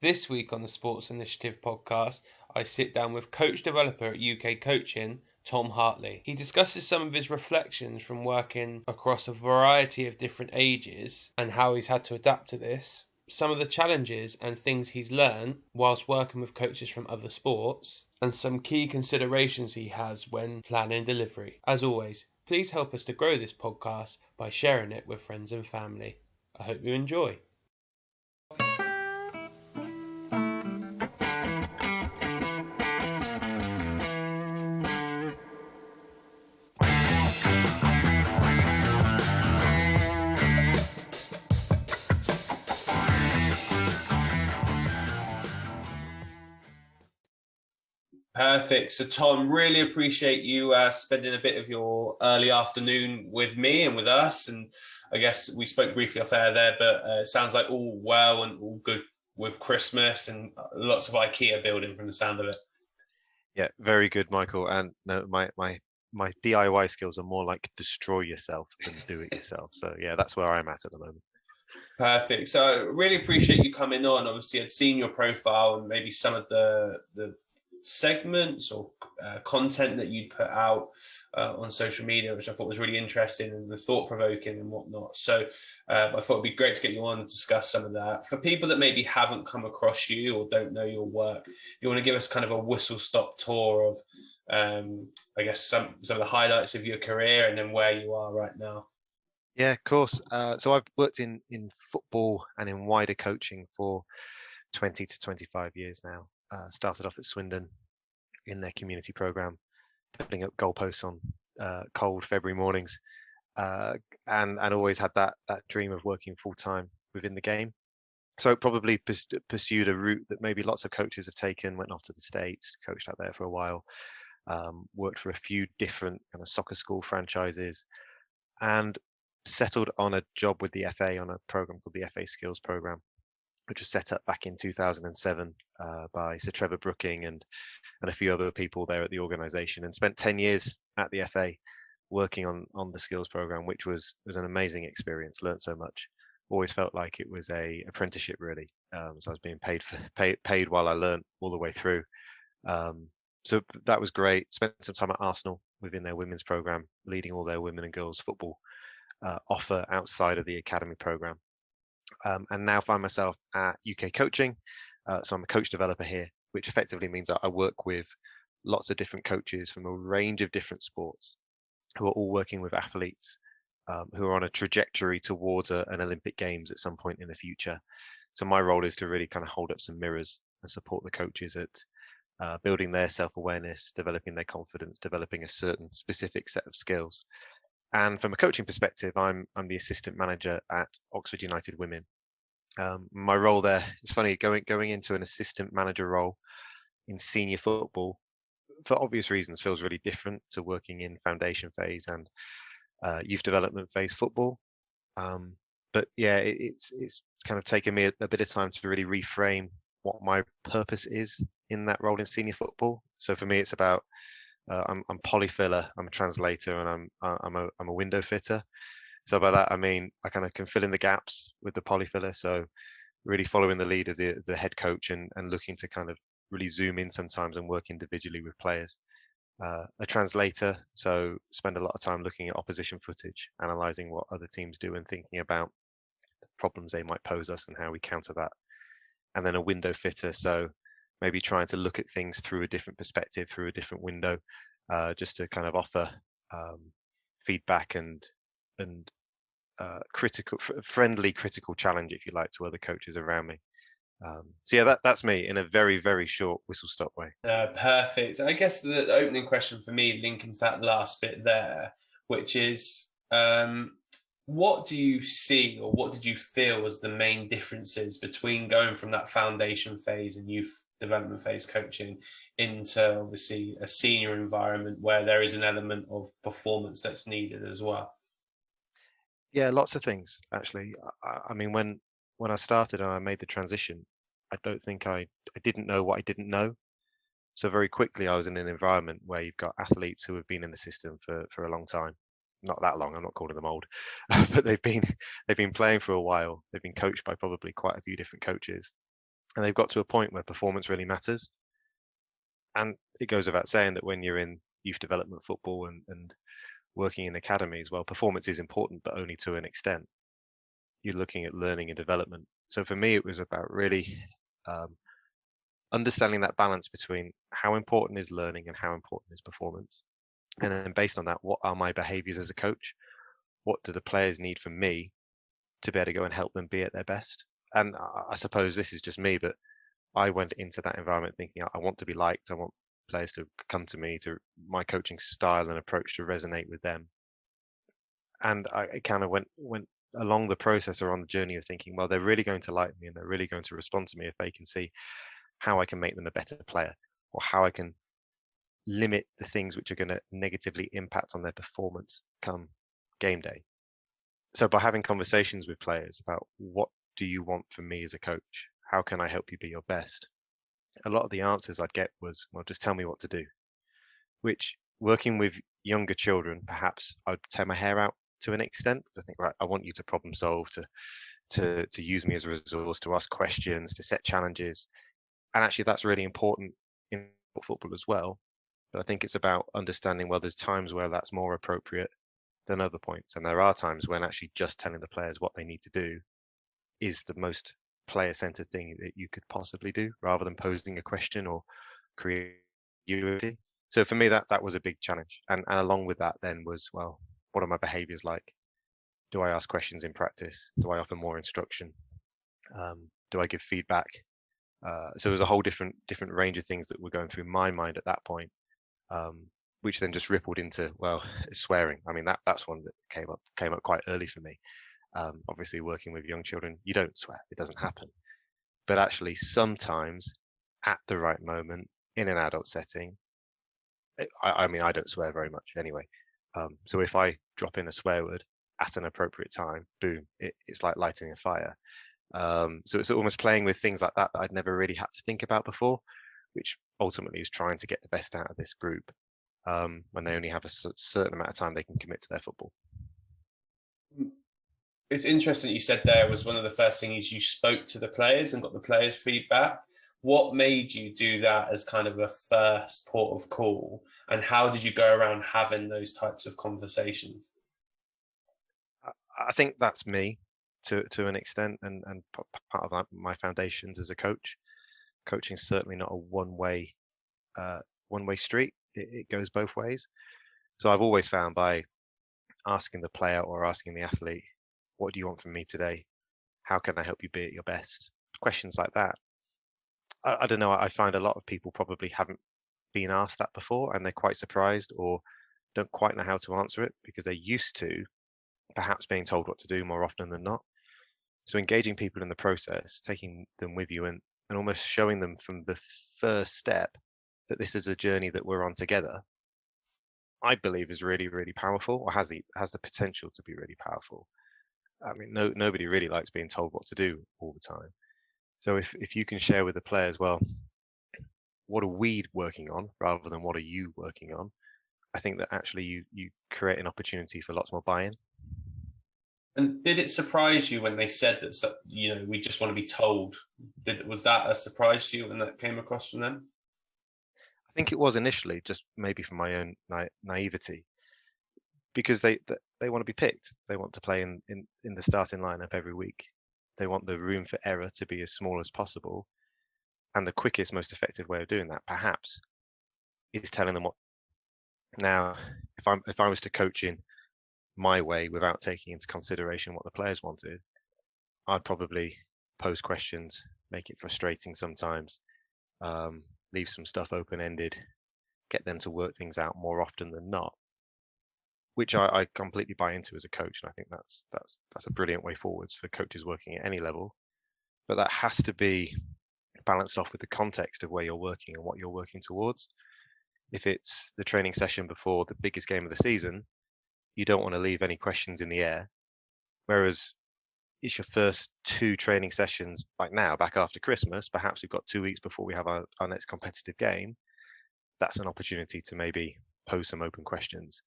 This week on the Sports Initiative podcast, I sit down with coach developer at UK Coaching, Tom Hartley. He discusses some of his reflections from working across a variety of different ages and how he's had to adapt to this, some of the challenges and things he's learned whilst working with coaches from other sports, and some key considerations he has when planning delivery. As always, please help us to grow this podcast by sharing it with friends and family. I hope you enjoy. Perfect. So, Tom, really appreciate you spending a bit of your early afternoon with me and with us. And I guess we spoke briefly off air there, but it sounds like all well and all good with Christmas and lots of IKEA building from the sound of it. Yeah, very good, Michael. And no, my DIY skills are more like destroy yourself than do it yourself. So yeah, that's where I'm at the moment. Perfect. So I really appreciate you coming on. Obviously, I'd seen your profile and maybe some of the segments or content that you'd put out on social media, which I thought was really interesting and thought-provoking and whatnot. So I thought it'd be great to get you on and discuss some of that. For people that maybe haven't come across you or don't know your work, you want to give us kind of a whistle-stop tour of, I guess, some of the highlights of your career and then where you are right now. Yeah, of course. So I've worked in football and in wider coaching for 20 to 25 years now. Started off at Swindon in their community program, putting up goalposts on cold February mornings, and always had that dream of working full time within the game. So probably pursued a route that maybe lots of coaches have taken. Went off to the States, coached out there for a while, worked for a few different kind of soccer school franchises, and settled on a job with the FA on a program called the FA Skills Program, which was set up back in 2007 by Sir Trevor Brooking and a few other people there at the organisation, and spent 10 years at the FA working on the skills program, which was an amazing experience. Learned so much. Always felt like it was a apprenticeship really. So I was being paid while I learned all the way through. So that was great. Spent some time at Arsenal within their women's program, leading all their women and girls football offer outside of the academy program. And now find myself at UK Coaching. So I'm a coach developer here, which effectively means that I work with lots of different coaches from a range of different sports who are all working with athletes who are on a trajectory towards an Olympic Games at some point in the future. So my role is to really kind of hold up some mirrors and support the coaches at building their self-awareness, developing their confidence, developing a certain specific set of skills. And from a coaching perspective, I'm the assistant manager at Oxford United Women. My role there is funny, going into an assistant manager role in senior football for obvious reasons feels really different to working in foundation phase and youth development phase football. But yeah, it's kind of taken me a bit of time to really reframe what my purpose is in that role in senior football. So for me, it's about I'm polyfiller, I'm a translator, and I'm a window fitter. So by that I mean I kind of can fill in the gaps with the polyfiller. So really following the lead of the head coach and looking to kind of really zoom in sometimes and work individually with players. A translator, so spend a lot of time looking at opposition footage, analysing what other teams do and thinking about the problems they might pose us and how we counter that. And then a window fitter, so maybe trying to look at things through a different perspective, through a different window, just to kind of offer feedback and friendly critical challenge, if you like, to other coaches around me. So yeah, that's me in a very, very short whistle stop way. Perfect. I guess the opening question for me, linking to that last bit there, which is what do you see or what did you feel was the main differences between going from that foundation phase and youth development phase coaching into obviously a senior environment where there is an element of performance that's needed as well? Yeah, lots of things actually. I mean, when I started and I made the transition, I don't think I didn't know what I didn't know. So very quickly, I was in an environment where you've got athletes who have been in the system for a long time. Not that long. I'm not calling them old, but they've been playing for a while. They've been coached by probably quite a few different coaches, and they've got to a point where performance really matters. And it goes without saying that when you're in youth development football and working in academies, well, performance is important, but only to an extent. You're looking at learning and development. So for me, it was about really understanding that balance between how important is learning and how important is performance. And then based on that, what are my behaviors as a coach? What do the players need from me to be able to go and help them be at their best? And I suppose this is just me, but I went into that environment thinking I want to be liked. I want players to come to me, to my coaching style and approach to resonate with them. And I kind of went along the process or on the journey of thinking, well, they're really going to like me and they're really going to respond to me if they can see how I can make them a better player, or how I can limit the things which are going to negatively impact on their performance come game day. So by having conversations with players about what do you want from me as a coach? How can I help you be your best? A lot of the answers I'd get was, well, just tell me what to do. Which, working with younger children, perhaps I'd tear my hair out to an extent, because I think, right, I want you to problem solve, to use me as a resource, to ask questions, to set challenges. And actually that's really important in football as well. But I think it's about understanding, well, there's times where that's more appropriate than other points. And there are times when actually just telling the players what they need to do is the most player-centered thing that you could possibly do, rather than posing a question or creativity. So for me, that was a big challenge. And along with that then was, well, what are my behaviors like? Do I ask questions in practice? Do I offer more instruction? Do I give feedback? So there's a whole different range of things that were going through my mind at that point, which then just rippled into, well, swearing. I mean, that's one that came up quite early for me. Obviously, working with young children, you don't swear; it doesn't happen. But actually, sometimes at the right moment in an adult setting, I mean, I don't swear very much anyway. So if I drop in a swear word at an appropriate time, boom, it's like lighting a fire. So it's almost playing with things like that I'd never really had to think about before, which ultimately is trying to get the best out of this group when they only have a certain amount of time they can commit to their football. It's interesting that you said there was one of the first things you spoke to the players and got the players' feedback. What made you do that as kind of a first port of call, and how did you go around having those types of conversations? I think that's me to an extent, and part of my foundations as a coach. Coaching is certainly not a one-way street. It goes both ways. So I've always found by asking the player or asking the athlete, what do you want from me today? How can I help you be at your best? Questions like that. I don't know. I find a lot of people probably haven't been asked that before, and they're quite surprised or don't quite know how to answer it because they're used to perhaps being told what to do more often than not. So engaging people in the process, taking them with you and almost showing them from the first step that this is a journey that we're on together, I believe is really, really powerful, or has the potential to be really powerful. I mean, nobody really likes being told what to do all the time. So if you can share with the players, well, what are we working on rather than what are you working on? I think that actually you create an opportunity for lots more buy-in. And did it surprise you when they said that, we just want to be told? Was that a surprise to you when that came across from them? I think it was initially, just maybe from my own naivety, because they want to be picked. They want to play in the starting lineup every week. They want the room for error to be as small as possible. And the quickest, most effective way of doing that, perhaps, is telling them what. Now, if I was to coach in my way without taking into consideration what the players wanted, I'd probably pose questions, make it frustrating sometimes, leave some stuff open-ended, get them to work things out more often than not, which I completely buy into as a coach, and I think that's a brilliant way forwards for coaches working at any level. But that has to be balanced off with the context of where you're working and what you're working towards. If it's the training session before the biggest game of the season, you don't want to leave any questions in the air. Whereas it's your first 2 training sessions like now, back after Christmas, perhaps we've got 2 weeks before we have our next competitive game. That's an opportunity to maybe pose some open questions,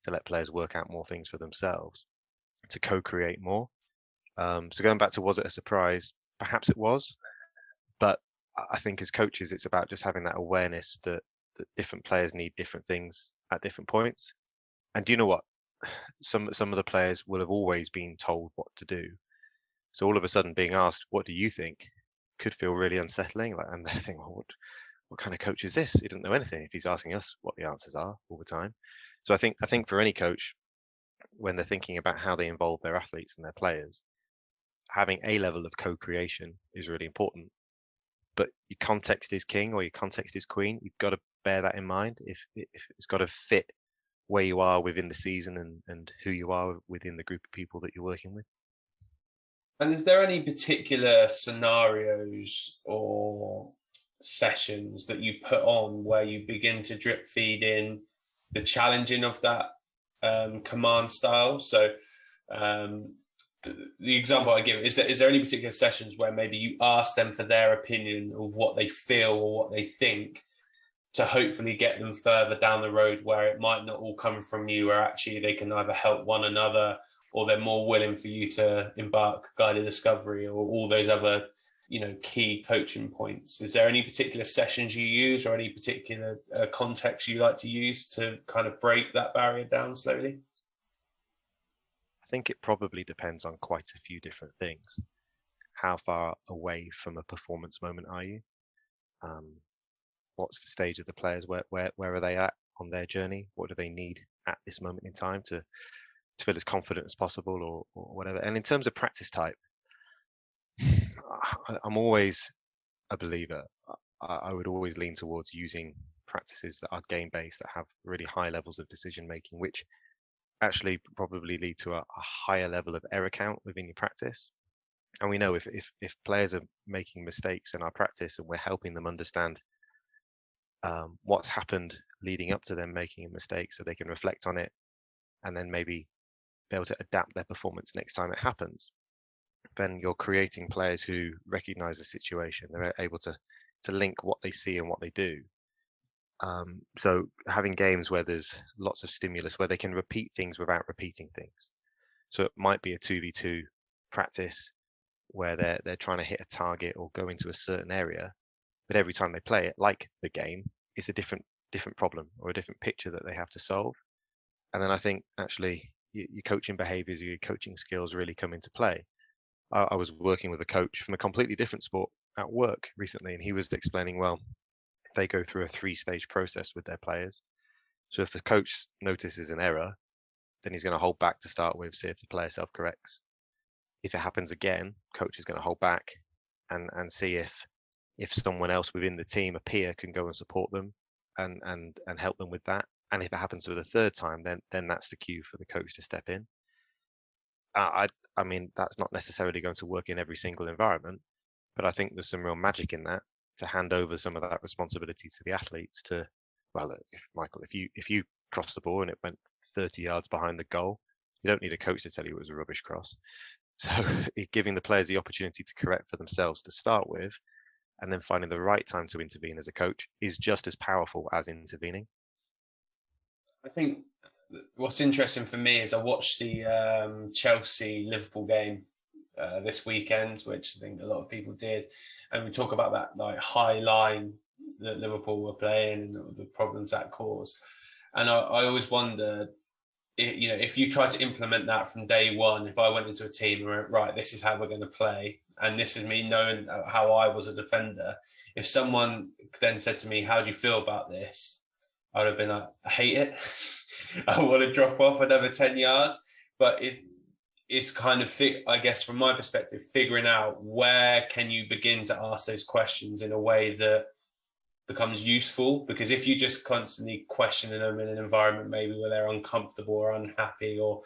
to let players work out more things for themselves, to co-create more. So going back to, was it a surprise? Perhaps it was, but I think as coaches, it's about just having that awareness that different players need different things at different points. And do you know what? Some of the players will have always been told what to do. So all of a sudden being asked, what do you think, could feel really unsettling. Like, and they think, well, what kind of coach is this? He doesn't know anything if he's asking us what the answers are all the time. So I think for any coach, when they're thinking about how they involve their athletes and their players, having a level of co-creation is really important. But your context is king or your context is queen. You've got to bear that in mind. If it's got to fit where you are within the season and who you are within the group of people that you're working with. And is there any particular scenarios or sessions that you put on where you begin to drip feed in the challenging of that command style? So the example I give is there any particular sessions where maybe you ask them for their opinion of what they feel or what they think to hopefully get them further down the road where it might not all come from you, where actually they can either help one another or they're more willing for you to embark guided discovery or all those other, key coaching points? Is there any particular sessions you use or any particular context you like to use to kind of break that barrier down slowly? I think it probably depends on quite a few different things. How far away from a performance moment are you? What's the stage of the players? Where are they at on their journey? What do they need at this moment in time to feel as confident as possible or whatever? And in terms of practice type, I'm always a believer. I would always lean towards using practices that are game-based, that have really high levels of decision making, which actually probably lead to a higher level of error count within your practice. And we know if players are making mistakes in our practice and we're helping them understand what's happened leading up to them making a mistake so they can reflect on it and then maybe be able to adapt their performance next time it happens, then you're creating players who recognize the situation. They're able to link what they see and what they do. So having games where there's lots of stimulus, where they can repeat things without repeating things. So it might be a 2v2 practice where they're trying to hit a target or go into a certain area, but every time they play it, like the game, it's a different problem or a different picture that they have to solve. And then I think actually your coaching behaviors, your coaching skills really come into play. I was working with a coach from a completely different sport at work recently, and he was explaining, well, they go through a 3-stage process with their players. So if the coach notices an error, then he's going to hold back to start with, see if the player self-corrects. If it happens again, coach is going to hold back and see if someone else within the team, a peer, can go and support them and help them with that. And if it happens for the third time, then that's the cue for the coach to step in. I mean, that's not necessarily going to work in every single environment, but I think there's some real magic in that, to hand over some of that responsibility to the athletes to, well, if you cross the ball and it went 30 yards behind the goal, you don't need a coach to tell you it was a rubbish cross. So giving the players the opportunity to correct for themselves to start with, and then finding the right time to intervene as a coach is just as powerful as intervening. I think what's interesting for me is I watched the Chelsea-Liverpool game this weekend, which I think a lot of people did, and we talk about that like high line that Liverpool were playing and the problems that caused. And I always wonder, if you try to implement that from day one, if I went into a team and went, right, this is how we're going to play, and this is me knowing how I was a defender, if someone then said to me, how do you feel about this? I would have been like, I hate it. I want to drop off another 10 yards. But it's kind of, I guess, from my perspective, figuring out where can you begin to ask those questions in a way that becomes useful. Because if you just constantly questioning them in an environment maybe where they're uncomfortable or unhappy or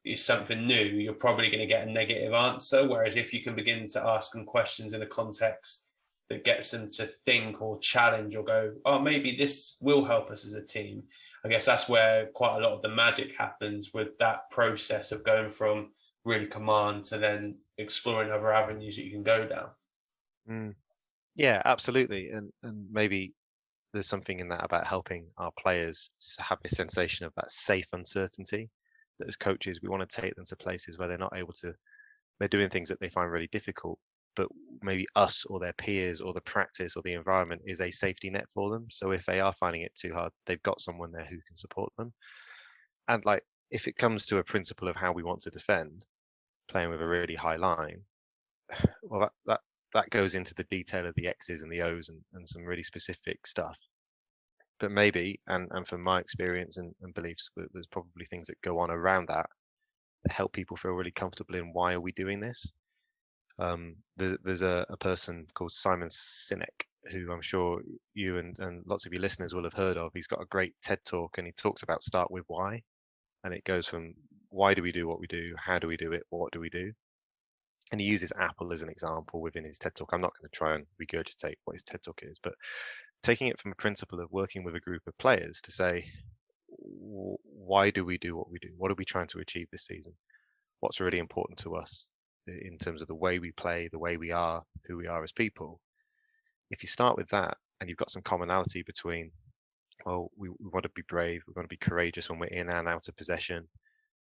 is something new, you're probably going to get a negative answer. Whereas if you can begin to ask them questions in a context that gets them to think or challenge or go, oh, maybe this will help us as a team, I guess that's where quite a lot of the magic happens with that process of going from really command to then exploring other avenues that you can go down. Yeah, absolutely. And maybe there's something in that about helping our players have a sensation of that safe uncertainty, that as coaches, we want to take them to places where they're not able to, they're doing things that they find really difficult, but maybe us or their peers or the practice or the environment is a safety net for them. So if they are finding it too hard, they've got someone there who can support them. And like, if it comes to a principle of how we want to defend, playing with a really high line, well, that goes into the detail of the X's and the O's and some really specific stuff. But maybe, and from my experience and beliefs, there's probably things that go on around that help people feel really comfortable in why are we doing this. There's a person called Simon Sinek who I'm sure you and lots of your listeners will have heard of. He's got a great TED talk and he talks about start with why, and it goes from why do we do what we do, how do we do it, what do we do, and he uses Apple as an example within his TED talk. I'm not going to try and regurgitate what his TED talk is, but taking it from a principle of working with a group of players to say, why do we do what we do? What are we trying to achieve this season? What's really important to us in terms of the way we play, the way we are, who we are as people? If you start with that and you've got some commonality between, well, we want to be brave, we want to be courageous when we're in and out of possession.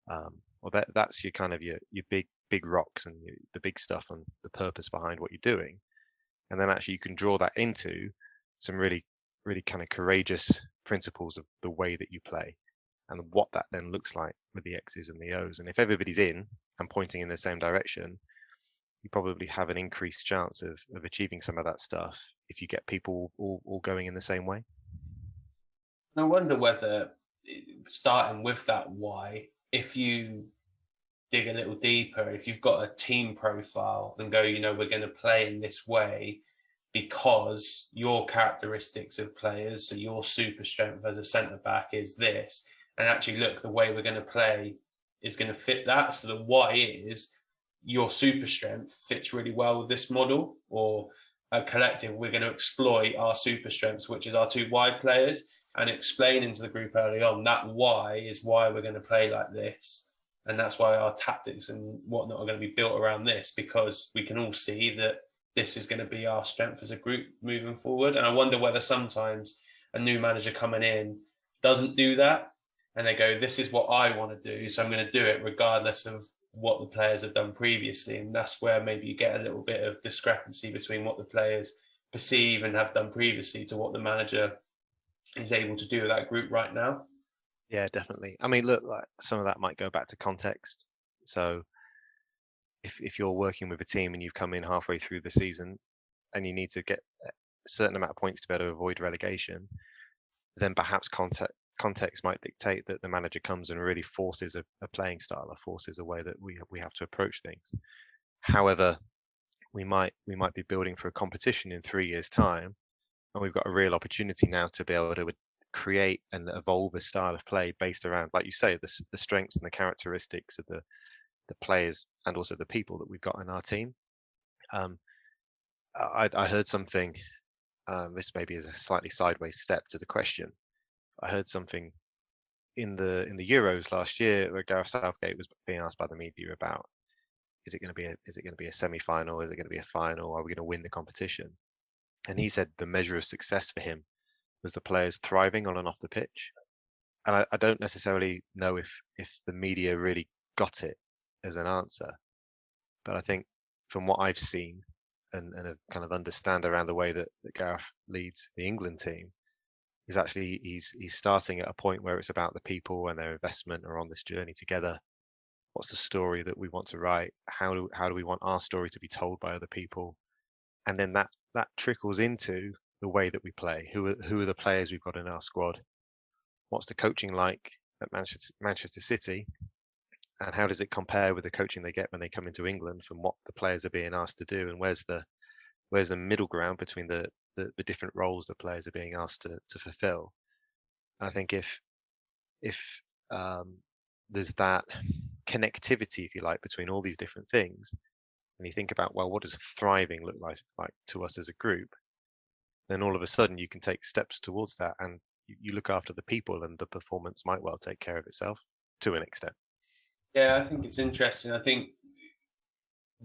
Well, that's your kind of your big rocks and the big stuff and the purpose behind what you're doing. And then actually you can draw that into some really kind of courageous principles of the way that you play and what that then looks like with the X's and the O's. And if everybody's in and pointing in the same direction, you probably have an increased chance of achieving some of that stuff if you get people all going in the same way. I wonder whether, starting with that why, if you dig a little deeper, if you've got a team profile and go, we're going to play in this way because your characteristics of players, so your super strength as a centre back is this, and actually look, the way we're going to play is going to fit that. So the why is your super strength fits really well with this model, or a collective, we're going to exploit our super strengths, which is our two wide players, and explaining to the group early on that why is why we're going to play like this. And that's why our tactics and whatnot are going to be built around this, because we can all see that this is going to be our strength as a group moving forward. And I wonder whether sometimes a new manager coming in doesn't do that, and they go, this is what I want to do, so I'm going to do it regardless of what the players have done previously. And that's where maybe you get a little bit of discrepancy between what the players perceive and have done previously to what the manager is able to do with that group right now. Yeah, definitely. I mean, look, like some of that might go back to context. So if you're working with a team and you've come in halfway through the season and you need to get a certain amount of points to be able to avoid relegation, then perhaps context might dictate that the manager comes and really forces a playing style or forces a way that we have to approach things. However, we might be building for a competition in 3 years' time, and we've got a real opportunity now to be able to create and evolve a style of play based around, like you say, the strengths and the characteristics of the players and also the people that we've got in our team. I heard something, this maybe is a slightly sideways step to the question. I heard something in the Euros last year where Gareth Southgate was being asked by the media about, is it going to be a semi-final? Is it going to be a final? Are we going to win the competition? And he said the measure of success for him was the players thriving on and off the pitch. And I don't necessarily know if the media really got it as an answer, but I think from what I've seen and kind of understand around the way that Gareth leads the England team, is actually he's starting at a point where it's about the people and their investment are on this journey together. What's the story that we want to write? How do we want our story to be told by other people? And then that trickles into the way that we play. Who are the players we've got in our squad? What's the coaching like at Manchester City? And how does it compare with the coaching they get when they come into England from what the players are being asked to do? And where's the middle ground between the different roles the players are being asked to fulfill? And I think if there's that connectivity, if you like, between all these different things, and you think about, well, what does thriving look like to us as a group? Then all of a sudden you can take steps towards that, and you look after the people, and the performance might well take care of itself to an extent. Yeah, I think it's interesting. I think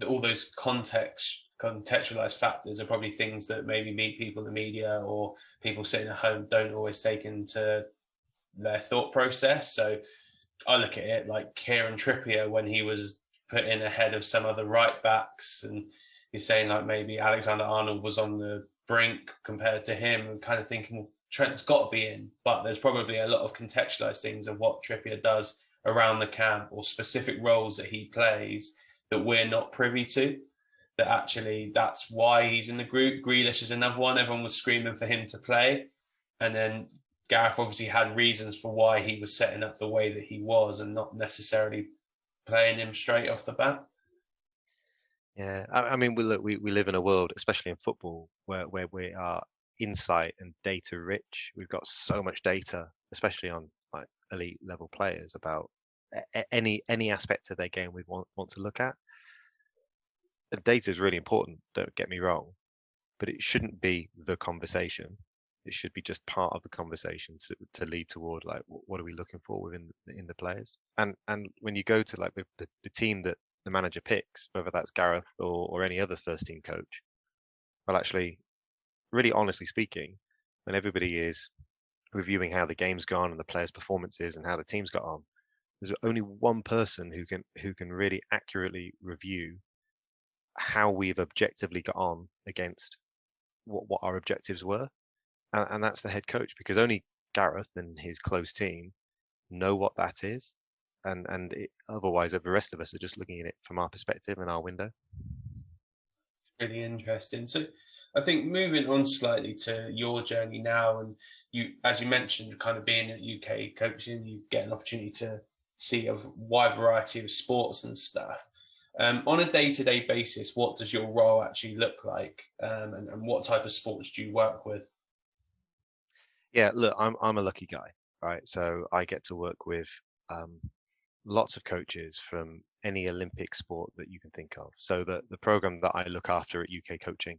all those contextualized factors are probably things that maybe people in the media or people sitting at home don't always take into their thought process. So I look at it like Kieran Trippier when he was put in ahead of some other right backs, and he's saying like maybe Alexander Arnold was on the brink compared to him, and kind of thinking Trent's got to be in, but there's probably a lot of contextualized things of what Trippier does around the camp or specific roles that he plays that we're not privy to. That actually that's why he's in the group. Grealish is another one. Everyone was screaming for him to play, and then Gareth obviously had reasons for why he was setting up the way that he was, and not necessarily playing him straight off the bat. Yeah, I mean, we live in a world, especially in football, where we are insight and data rich. We've got so much data, especially on like elite level players, about any aspect of their game we want to look at. The data is really important, don't get me wrong, but it shouldn't be the conversation. It should be just part of the conversation to lead toward like what are we looking for within in the players. And when you go to like the team that the manager picks, whether that's Gareth or any other first team coach, well, actually, really honestly speaking, when everybody is reviewing how the game's gone and the players' performances and how the team's got on, there's only one person who can really accurately review how we've objectively got on against what our objectives were, and that's the head coach, because only Gareth and his close team know what that is, otherwise the rest of us are just looking at it from our perspective and our window. Really interesting. So I think moving on slightly to your journey now, and you, as you mentioned, kind of being at UK coaching, you get an opportunity to see a wide variety of sports and stuff. On a day-to-day basis, what does your role actually look like, and what type of sports do you work with? Yeah, look, I'm a lucky guy, right? So I get to work with um, lots of coaches from any Olympic sport that you can think of. So the program that I look after at UK Coaching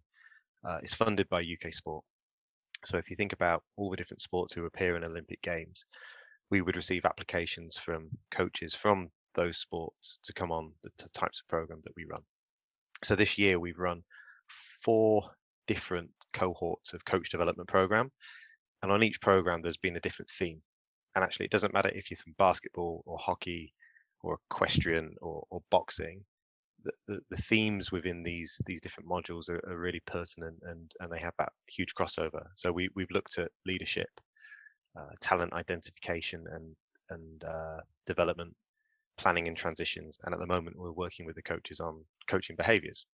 is funded by UK Sport. So if you think about all the different sports who appear in Olympic Games, we would receive applications from coaches from those sports to come on the types of program that we run. So this year we've run 4 different cohorts of coach development program, and on each program there's been a different theme. And actually, it doesn't matter if you're from basketball or hockey or equestrian or boxing. The themes within these different modules are really pertinent, and they have that huge crossover. So we've looked at leadership, talent identification, and development, planning and transitions. And at the moment, we're working with the coaches on coaching behaviors.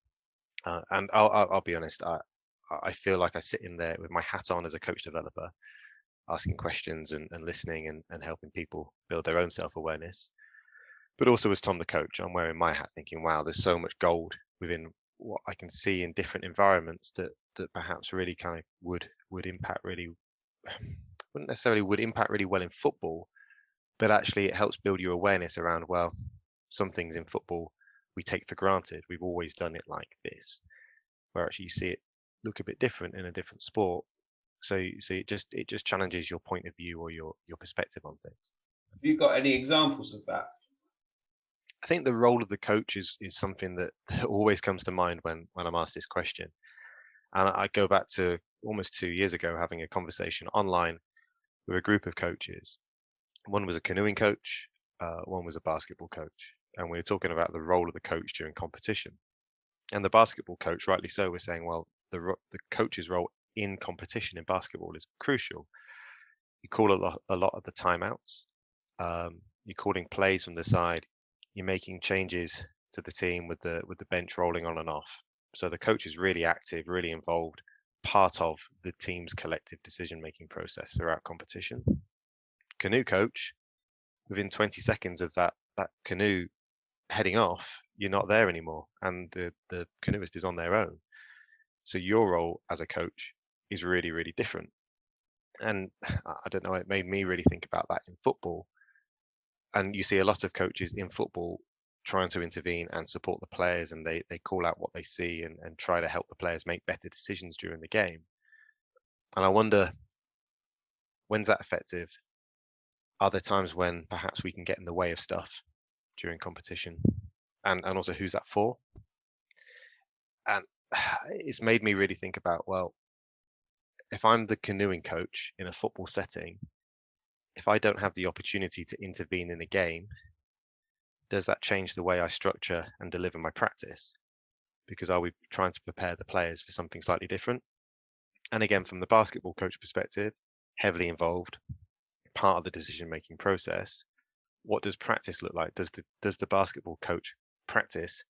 And I'll be honest, I feel like I sit in there with my hat on as a coach developer, asking questions and listening and helping people build their own self-awareness. But also as Tom the coach, I'm wearing my hat thinking, wow, there's so much gold within what I can see in different environments that perhaps really kind of would impact really, wouldn't necessarily would impact really well in football, but actually it helps build your awareness around, well, some things in football we take for granted. We've always done it like this, where actually you see it look a bit different in a different sport. So it just challenges your point of view or your perspective on things. Have you got any examples of that? I think the role of the coach is something that always comes to mind when I'm asked this question. And I go back to almost 2 years ago having a conversation online with a group of coaches. One was a canoeing coach, one was a basketball coach, and we were talking about the role of the coach during competition. And the basketball coach, rightly so, was saying, well, the coach's role in competition in basketball is crucial. You call a lot of the timeouts. You're calling plays from the side. You're making changes to the team with the bench rolling on and off. So the coach is really active, really involved, part of the team's collective decision-making process throughout competition. Canoe coach, within 20 seconds of that canoe heading off, you're not there anymore, and the canoeist is on their own. So your role as a coach is really, really different. And I don't know, it made me really think about that in football. And you see a lot of coaches in football trying to intervene and support the players, and they call out what they see and try to help the players make better decisions during the game. And I wonder, when's that effective? Are there times when perhaps we can get in the way of stuff during competition? And also, who's that for? And it's made me really think about, well, if I'm the canoeing coach in a football setting, if I don't have the opportunity to intervene in a game, does that change the way I structure and deliver my practice? because are we trying to prepare the players for something slightly different? And again, from the basketball coach perspective, heavily involved, part of the decision-making process. What does practice look like? Does the basketball coach practice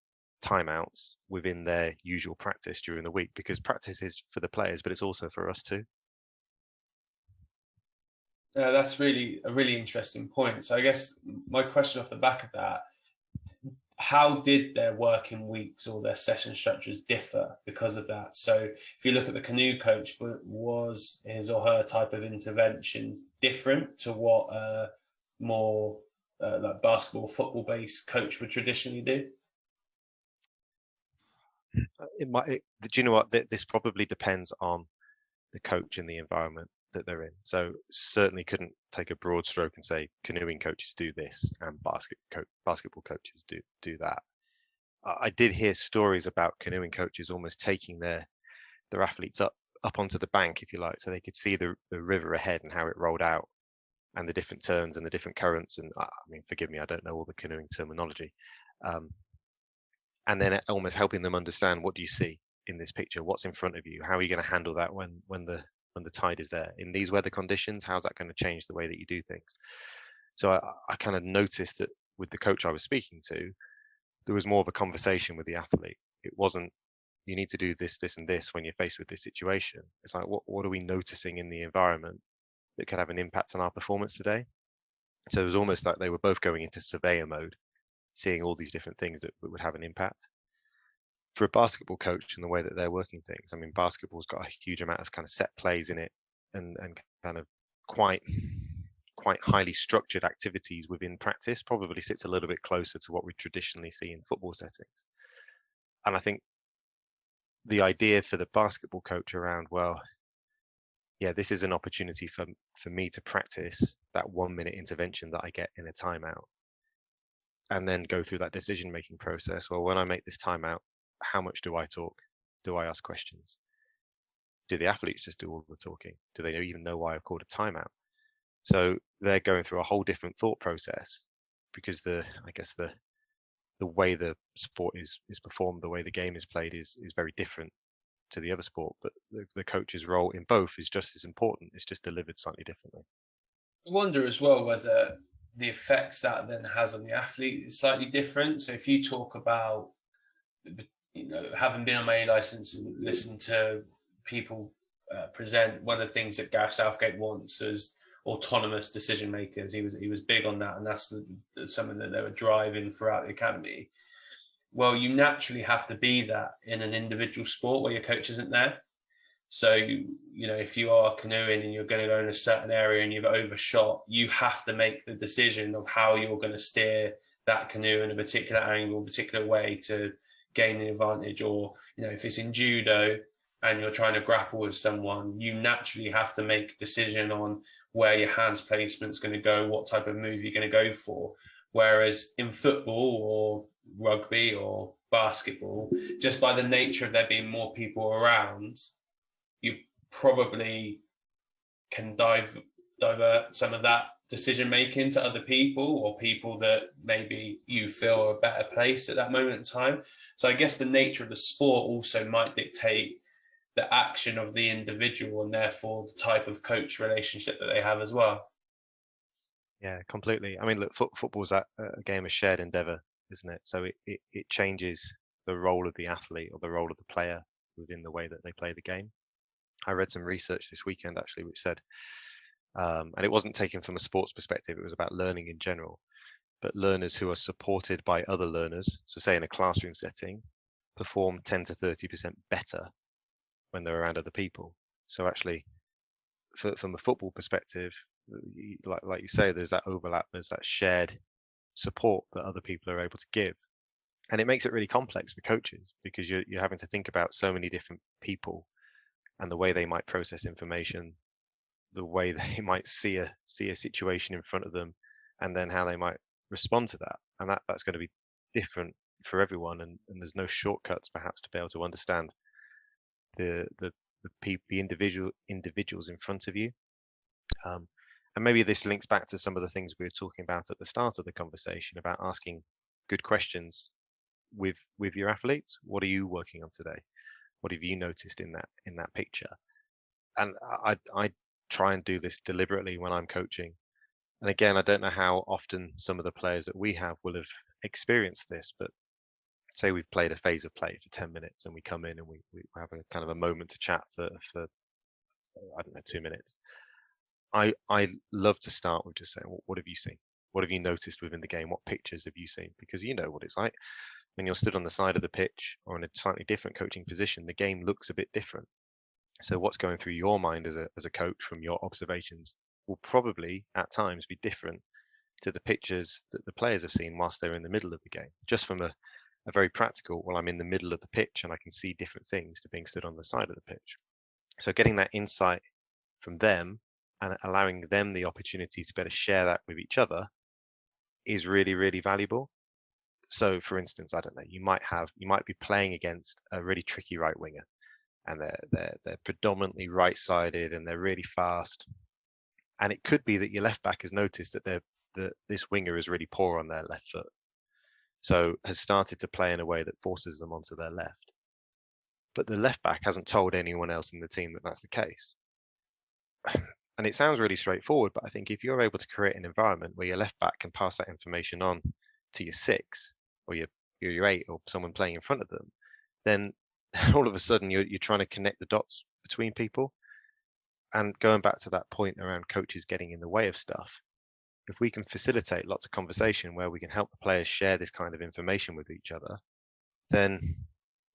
timeouts within their usual practice during the week? Because practice is for the players, but it's also for us too. That's really a really interesting point. So I guess my question off the back of that, how did their working weeks or their session structures differ because of that? So if you look at the canoe coach, was his or her type of intervention different to what more like basketball, football based coach would traditionally do? Do you know what? This probably depends on the coach and the environment that they're in. So certainly couldn't take a broad stroke and say canoeing coaches do this and basketball coaches do that. I did hear stories about canoeing coaches almost taking their athletes up onto the bank, if you like, so they could see the river ahead and how it rolled out and the different turns and the different currents. And I mean, forgive me, I don't know all the canoeing terminology. And then almost helping them understand, what do you see in this picture? What's in front of you? How are you going to handle that when the tide is there? In these weather conditions, how's that going to change the way that you do things? So I kind of noticed that with the coach I was speaking to, there was more of a conversation with the athlete. It wasn't, you need to do this, this, and this when you're faced with this situation. It's like, what are we noticing in the environment that could have an impact on our performance today? So it was almost like they were both going into surveyor mode, seeing all these different things that would have an impact. For a basketball coach and the way that they're working things, I mean, basketball's got a huge amount of kind of set plays in it, and kind of quite highly structured activities within practice. Probably sits a little bit closer to what we traditionally see in football settings. And I think the idea for the basketball coach around, well, yeah, this is an opportunity for me to practice that 1 minute intervention that I get in a timeout, and then go through that decision making process. Well, when I make this timeout, how much do I talk? Do I ask questions? Do the athletes just do all the talking? Do they even know why I've called a timeout? So they're going through a whole different thought process, because I guess the way the sport is performed, the way the game is played is very different to the other sport. But the coach's role in both is just as important. It's just delivered slightly differently. I wonder as well whether the effects that then has on the athlete is slightly different. So if you talk about, having been on my A license and listened to people present, one of the things that Gareth Southgate wants is autonomous decision makers. He was big on that, and that's something that they were driving throughout the academy. Well, you naturally have to be that in an individual sport where your coach isn't there. So, if you are canoeing and you're going to go in a certain area and you've overshot, you have to make the decision of how you're going to steer that canoe in a particular angle, particular way to gain the advantage. Or, if it's in judo and you're trying to grapple with someone, you naturally have to make a decision on where your hands placement is going to go, what type of move you're going to go for. Whereas in football or rugby or basketball, just by the nature of there being more people around, you probably can divert some of that decision making to other people, or people that maybe you feel are a better place at that moment in time. So I guess the nature of the sport also might dictate the action of the individual, and therefore the type of coach relationship that they have as well. Yeah, completely. I mean, look, football's a game of shared endeavor, isn't it? So it changes the role of the athlete or the role of the player within the way that they play the game. I read some research this weekend actually, which said, and it wasn't taken from a sports perspective, it was about learning in general, but learners who are supported by other learners, so say in a classroom setting, perform 10 to 30% better when they're around other people. So actually, from a football perspective, like you say, there's that overlap, there's that shared support that other people are able to give. And it makes it really complex for coaches, because you're having to think about so many different people and the way they might process information, the way they might see a situation in front of them, and then how they might respond to that. And that's going to be different for everyone, and there's no shortcuts perhaps to be able to understand the individuals in front of you. And maybe this links back to some of the things we were talking about at the start of the conversation about asking good questions with your athletes. What are you working on today? What have you noticed in that picture? And I try and do this deliberately when I'm coaching. And again, I don't know how often some of the players that we have will have experienced this, but say we've played a phase of play for 10 minutes and we come in and we have a kind of a moment to chat for I don't know, 2 minutes. I love to start with just saying, well, what have you seen? What have you noticed within the game? What pictures have you seen? Because you know what it's like when you're stood on the side of the pitch or in a slightly different coaching position, the game looks a bit different. So what's going through your mind as a coach from your observations will probably at times be different to the pictures that the players have seen whilst they're in the middle of the game. Just from a very practical, well, I'm in the middle of the pitch and I can see different things to being stood on the side of the pitch. So getting that insight from them and allowing them the opportunity to better share that with each other is really, really valuable. So for instance, I don't know, you might be playing against a really tricky right winger and they're predominantly right-sided and they're really fast. And it could be that your left back has noticed that this winger is really poor on their left foot. So has started to play in a way that forces them onto their left. But the left back hasn't told anyone else in the team that that's the case. And it sounds really straightforward, but I think if you're able to create an environment where your left back can pass that information on to your 6 or your 8 or someone playing in front of them, then all of a sudden you're trying to connect the dots between people. And going back to that point around coaches getting in the way of stuff, if we can facilitate lots of conversation where we can help the players share this kind of information with each other, then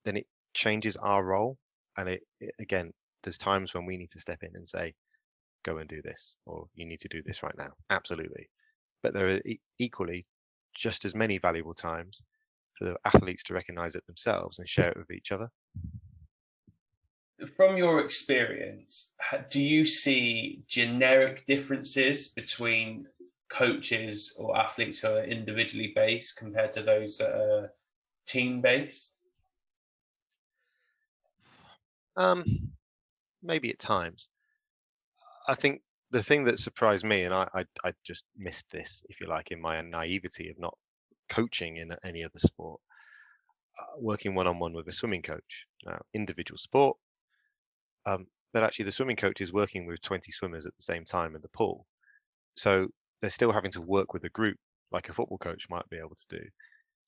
it changes our role. And it again, there's times when we need to step in and say, go and do this, or you need to do this right now. Absolutely. But there are equally just as many valuable times for the athletes to recognize it themselves and share it with each other. From your experience, do you see generic differences between coaches or athletes who are individually based compared to those that are team based? Maybe at times. I think the thing that surprised me, and I just missed this, if you like, in my naivety of not coaching in any other sport, working one-on-one with a swimming coach. Now, individual sport, but actually the swimming coach is working with 20 swimmers at the same time in the pool. So they're still having to work with a group like a football coach might be able to do.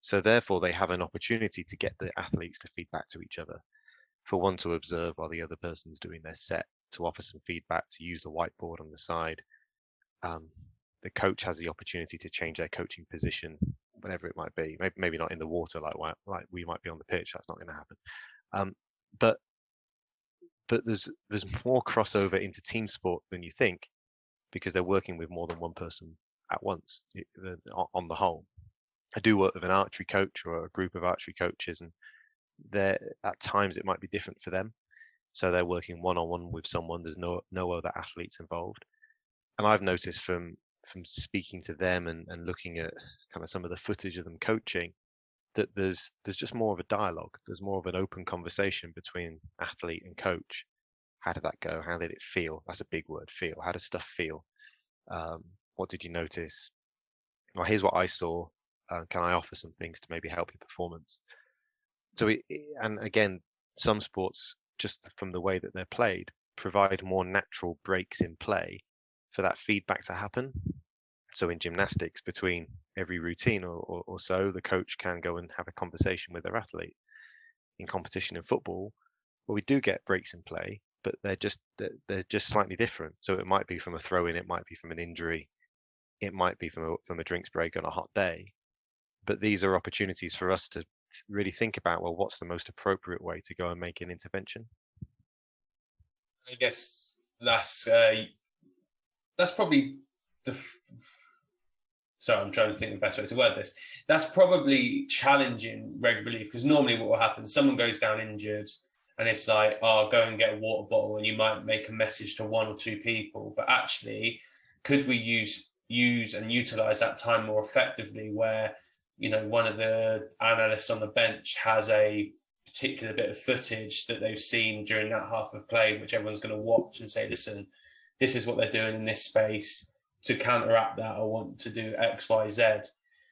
So therefore they have an opportunity to get the athletes to feed back to each other, for one to observe while the other person's doing their set, to offer some feedback, to use the whiteboard on the side. The coach has the opportunity to change their coaching position, whatever it might be. Maybe not in the water like we might be on the pitch. That's not going to happen. But there's more crossover into team sport than you think, because they're working with more than one person at once on the whole. I do work with an archery coach or a group of archery coaches, and at times it might be different for them. So they're working one-on-one with someone. There's no other athletes involved. And I've noticed from speaking to them and looking at kind of some of the footage of them coaching, that there's just more of a dialogue. There's more of an open conversation between athlete and coach. How did that go? How did it feel? That's a big word, feel. How does stuff feel? What did you notice? Well, here's what I saw. Can I offer some things to maybe help your performance? So, and again, some sports, just from the way that they're played, provide more natural breaks in play for that feedback to happen. So in gymnastics, between every routine or so, the coach can go and have a conversation with their athlete. In competition in football, well, we do get breaks in play, but they're just slightly different. So it might be from a throw-in, it might be from an injury, it might be from a drinks break on a hot day. But these are opportunities for us to really think about, well, what's the most appropriate way to go and make an intervention? I guess that's probably sorry, I'm trying to think of the best way to word this. That's probably challenging reg relief, because normally what will happen, someone goes down injured and it's like, oh, go and get a water bottle, and you might make a message to 1 or 2 people. But actually, could we use and utilize that time more effectively, where, you know, one of the analysts on the bench has a particular bit of footage that they've seen during that half of play, which everyone's going to watch and say, listen, this is what they're doing in this space. To counteract that, I want to do X, Y, Z.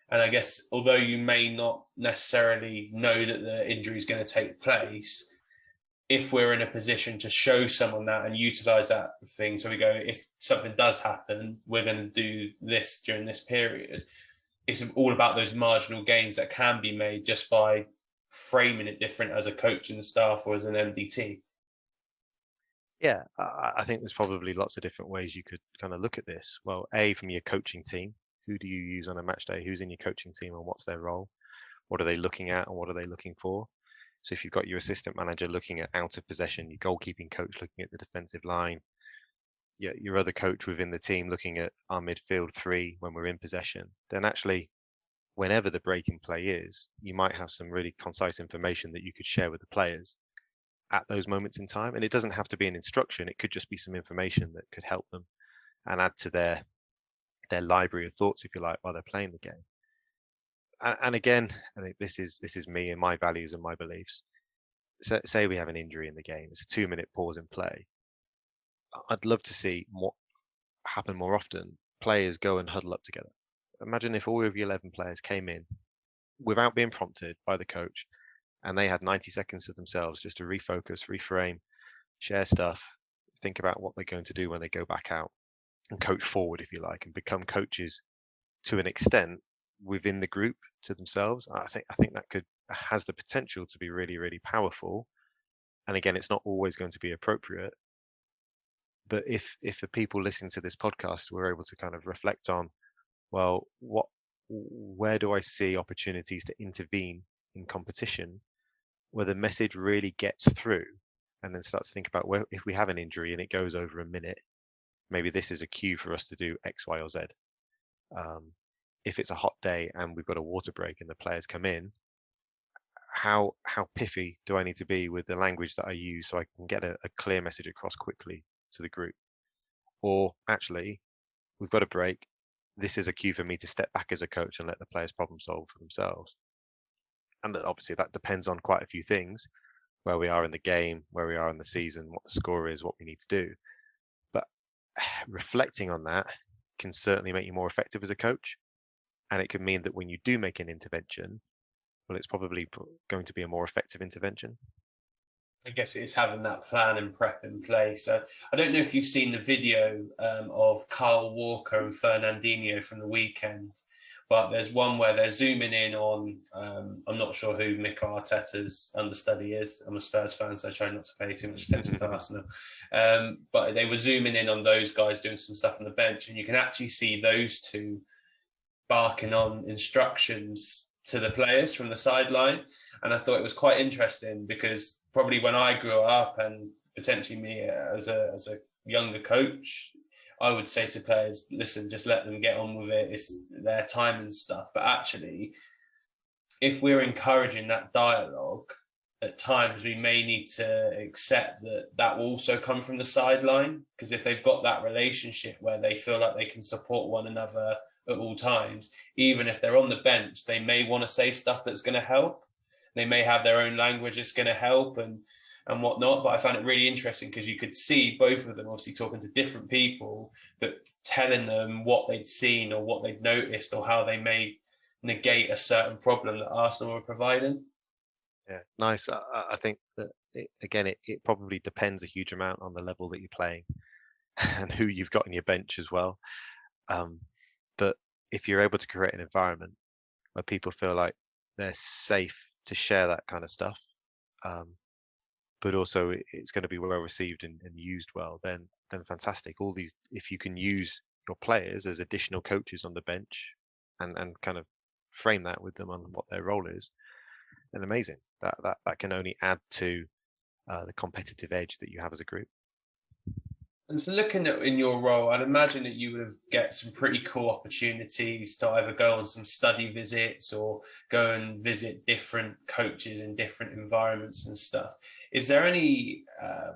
And I guess although you may not necessarily know that the injury is going to take place, if we're in a position to show someone that and utilize that thing, so we go, if something does happen, we're going to do this during this period. It's all about those marginal gains that can be made just by framing it different as a coach and staff or as an MDT. Yeah, I think there's probably lots of different ways you could kind of look at this. Well, A, from your coaching team, who do you use on a match day? Who's in your coaching team and what's their role? What are they looking at and what are they looking for? So if you've got your assistant manager looking at out of possession, your goalkeeping coach looking at the defensive line, your other coach within the team looking at our midfield three when we're in possession, then actually, whenever the break in play is, you might have some really concise information that you could share with the players at those moments in time. And it doesn't have to be an instruction. It could just be some information that could help them and add to their library of thoughts, if you like, while they're playing the game. And again, I think this is me and my values and my beliefs. So, say we have an injury in the game, it's a 2-minute pause in play. I'd love to see what happen more often. Players go and huddle up together. Imagine if all of your 11 players came in without being prompted by the coach, and they had 90 seconds to themselves just to refocus, reframe, share stuff, think about what they're going to do when they go back out, and coach forward, if you like, and become coaches to an extent within the group to themselves. I think that has the potential to be really, really powerful. And again, it's not always going to be appropriate. But if the people listening to this podcast were able to kind of reflect on, well, where do I see opportunities to intervene in competition, where the message really gets through, and then start to think about, well, if we have an injury and it goes over a minute, maybe this is a cue for us to do X, Y, or Z. If it's a hot day and we've got a water break and the players come in, how piffy do I need to be with the language that I use so I can get a clear message across quickly to the group? Or actually, we've got a break. This is a cue for me to step back as a coach and let the players problem solve for themselves. And obviously that depends on quite a few things, where we are in the game, where we are in the season, what the score is, what we need to do. But reflecting on that can certainly make you more effective as a coach. And it can mean that when you do make an intervention, well, it's probably going to be a more effective intervention. I guess it's having that plan and prep in place. So I don't know if you've seen the video of Kyle Walker and Fernandinho from the weekend, but there's one where they're zooming in on, I'm not sure who Mikel Arteta's understudy is. I'm a Spurs fan, so I try not to pay too much attention to Arsenal. But they were zooming in on those guys doing some stuff on the bench, and you can actually see those two barking on instructions to the players from the sideline. And I thought it was quite interesting because probably when I grew up, and potentially me as a younger coach, I would say to players, listen, just let them get on with it. It's their time and stuff. But actually, if we're encouraging that dialogue, at times we may need to accept that will also come from the sideline, because if they've got that relationship where they feel like they can support one another at all times, even if they're on the bench, they may want to say stuff that's going to help. They may have their own language that's going to help and whatnot. But I found it really interesting because you could see both of them obviously talking to different people, but telling them what they'd seen or what they'd noticed or how they may negate a certain problem that Arsenal were providing. Yeah, nice. I think that it probably depends a huge amount on the level that you're playing and who you've got in your bench as well. But if you're able to create an environment where people feel like they're safe to share that kind of stuff, but also it's going to be well received and used well, then fantastic. All these, if you can use your players as additional coaches on the bench and kind of frame that with them on what their role is, then amazing. That can only add to the competitive edge that you have as a group. And so looking at in your role, I'd imagine that you would get some pretty cool opportunities to either go on some study visits or go and visit different coaches in different environments and stuff. Is there any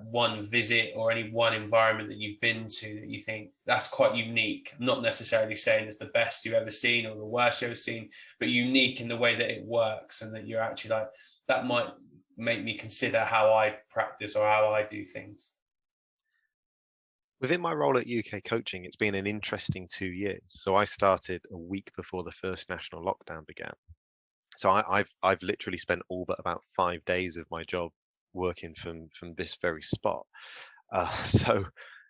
one visit or any one environment that you've been to that you think that's quite unique? I'm not necessarily saying it's the best you've ever seen or the worst you've ever seen, but unique in the way that it works and that you're actually like, that might make me consider how I practice or how I do things. Within my role at UK Coaching, it's been an interesting 2 years. So I started a week before the first national lockdown began. So I've literally spent all but about 5 days of my job working from this very spot. So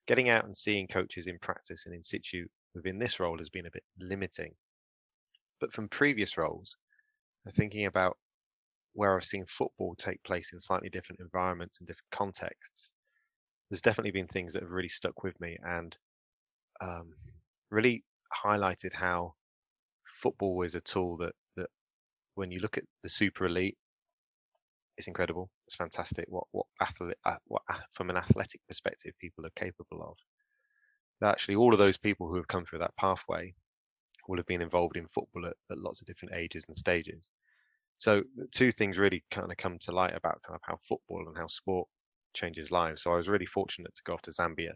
getting out and seeing coaches in practice and in situ within this role has been a bit limiting. But from previous roles, thinking about where I've seen football take place in slightly different environments and different contexts, there's definitely been things that have really stuck with me and um, really highlighted how football is a tool that when you look at the super elite, it's incredible. It's fantastic from an athletic perspective people are capable of. That actually, all of those people who have come through that pathway will have been involved in football at lots of different ages and stages. So two things really kind of come to light about kind of how football and how sport changes lives. So I was really fortunate to go off to Zambia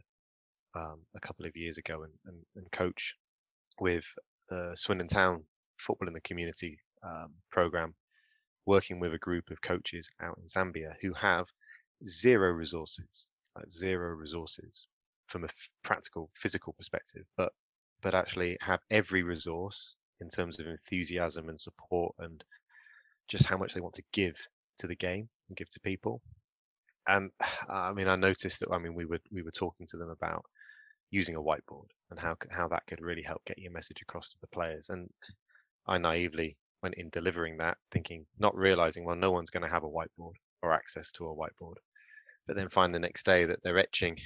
a couple of years ago and coach with the Swindon Town Football in the Community program, working with a group of coaches out in Zambia who have zero resources, like zero resources from a practical, physical perspective, but actually have every resource in terms of enthusiasm and support and just how much they want to give to the game and give to people. And I mean, I noticed that. I mean, we were talking to them about using a whiteboard and how that could really help get your message across to the players. And I naively went in delivering that, thinking, not realizing, well, no one's going to have a whiteboard or access to a whiteboard. But then find the next day that they're etching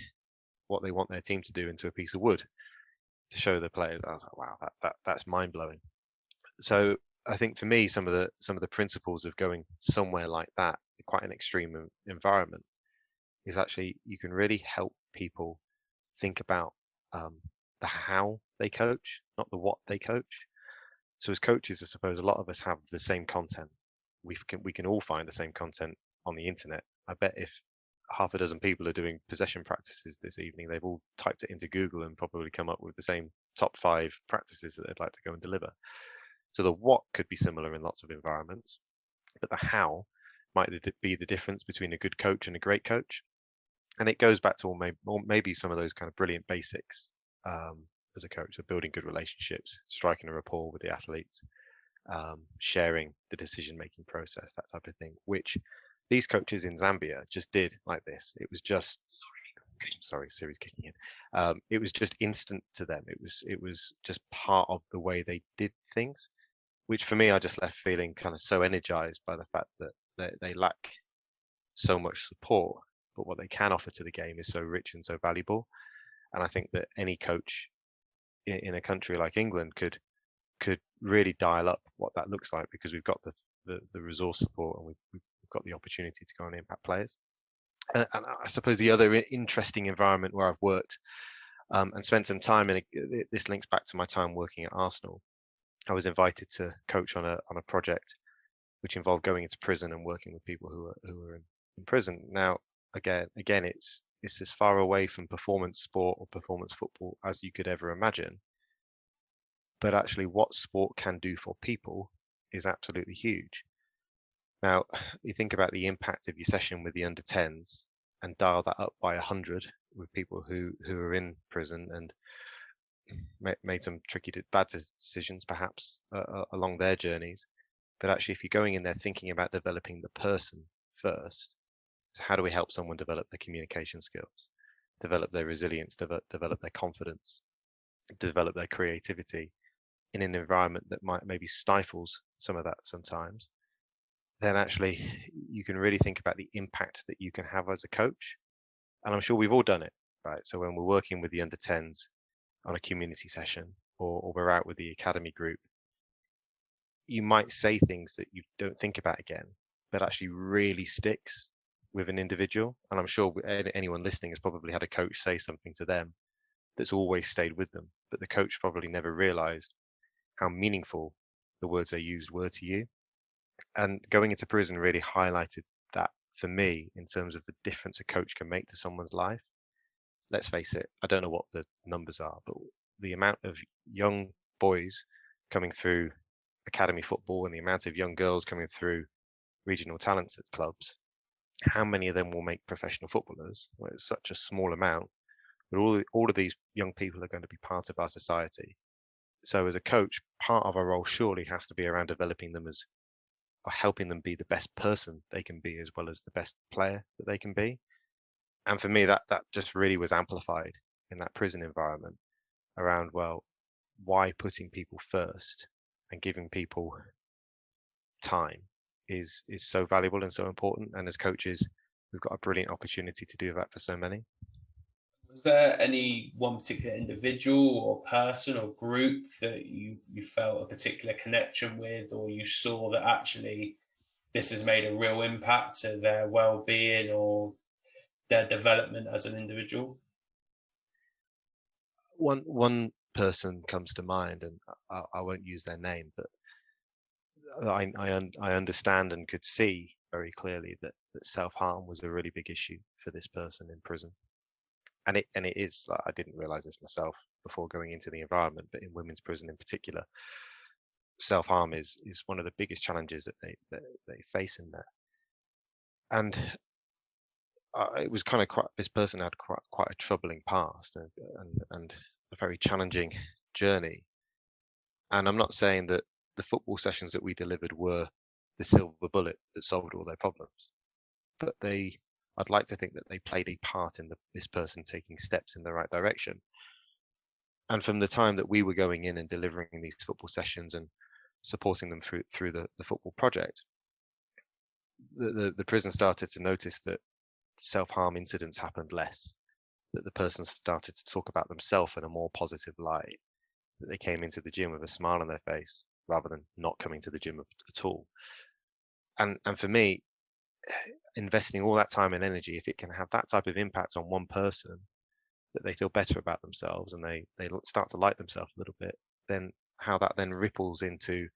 what they want their team to do into a piece of wood to show the players. I was like, wow, that's mind blowing. So I think for me, some of the principles of going somewhere like that, quite an extreme environment, is actually you can really help people think about the how they coach, not the what they coach. So as coaches, I suppose a lot of us have the same content. We can all find the same content on the internet. I bet if half a dozen people are doing possession practices this evening, they've all typed it into Google and probably come up with the same top 5 practices that they'd like to go and deliver. So the what could be similar in lots of environments, but the how might be the difference between a good coach and a great coach. And it goes back to maybe some of those kind of brilliant basics as a coach, so building good relationships, striking a rapport with the athletes, sharing the decision-making process, that type of thing, which these coaches in Zambia just did like this. It was just, sorry, Siri's kicking in. It was just instant to them. It was just part of the way they did things, which for me, I just left feeling kind of so energized by the fact that they lack so much support, but what they can offer to the game is so rich and so valuable. And I think that any coach in a country like England could really dial up what that looks like, because we've got the resource support and we've got the opportunity to go and impact players. And I suppose the other interesting environment where I've worked and spent some time in, this links back to my time working at Arsenal. I was invited to coach on a project which involved going into prison and working with people who are in prison. Now, again, it's as far away from performance sport or performance football as you could ever imagine. But actually, what sport can do for people is absolutely huge. Now, you think about the impact of your session with the under 10s and dial that up by 100 with people who are in prison and made some bad decisions perhaps along their journeys. But actually, if you're going in there thinking about developing the person first, so how do we help someone develop their communication skills, develop their resilience, develop their confidence, develop their creativity in an environment that might maybe stifles some of that sometimes, then actually you can really think about the impact that you can have as a coach. And I'm sure we've all done it, right? So when we're working with the under 10s on a community session, or we're out with the academy group, you might say things that you don't think about again, but actually really sticks with an individual. And I'm sure anyone listening has probably had a coach say something to them that's always stayed with them, but the coach probably never realized how meaningful the words they used were to you. And going into prison really highlighted that for me in terms of the difference a coach can make to someone's life. Let's face it, I don't know what the numbers are, but the amount of young boys coming through academy football and the amount of young girls coming through regional talents at clubs, how many of them will make professional footballers? Well, it's such a small amount, but all of these young people are going to be part of our society. So as a coach, part of our role surely has to be around developing them as, or helping them be the best person they can be, as well as the best player that they can be. And for me, that just really was amplified in that prison environment around, well, why putting people first and giving people time is so valuable and so important. And as coaches, we've got a brilliant opportunity to do that for so many. Was there any one particular individual or person or group that you felt a particular connection with, or you saw that actually this has made a real impact to their well-being or their development as an individual? One person comes to mind, and I won't use their name, but I understand and could see very clearly that self-harm was a really big issue for this person in prison. And it is, like, I didn't realize this myself before going into the environment, but in women's prison in particular, self-harm is one of the biggest challenges that they face in there. And it was kind of quite, this person had quite a troubling past and a very challenging journey. And I'm not saying that the football sessions that we delivered were the silver bullet that solved all their problems, but I'd like to think that they played a part in this person taking steps in the right direction. And from the time that we were going in and delivering these football sessions and supporting them through the football project, the prison started to notice that self-harm incidents happened less, that the person started to talk about themselves in a more positive light, that they came into the gym with a smile on their face rather than not coming to the gym at all. And for me, investing all that time and energy, if it can have that type of impact on one person, that they feel better about themselves and they start to like themselves a little bit, then how that then ripples into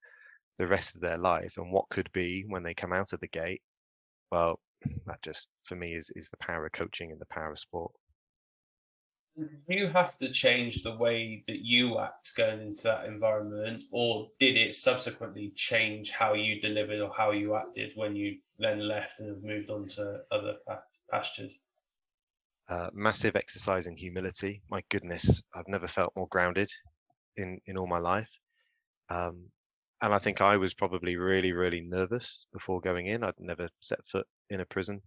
the rest of their life and what could be when they come out of the gate, well, that just for me is the power of coaching and the power of sport. Do you have to change the way that you act going into that environment, or did it subsequently change how you delivered or how you acted when you then left and have moved on to other pastures? Massive exercise in humility. My goodness, I've never felt more grounded in all my life. And I think I was probably really, really nervous before going in. I'd never set foot in a prison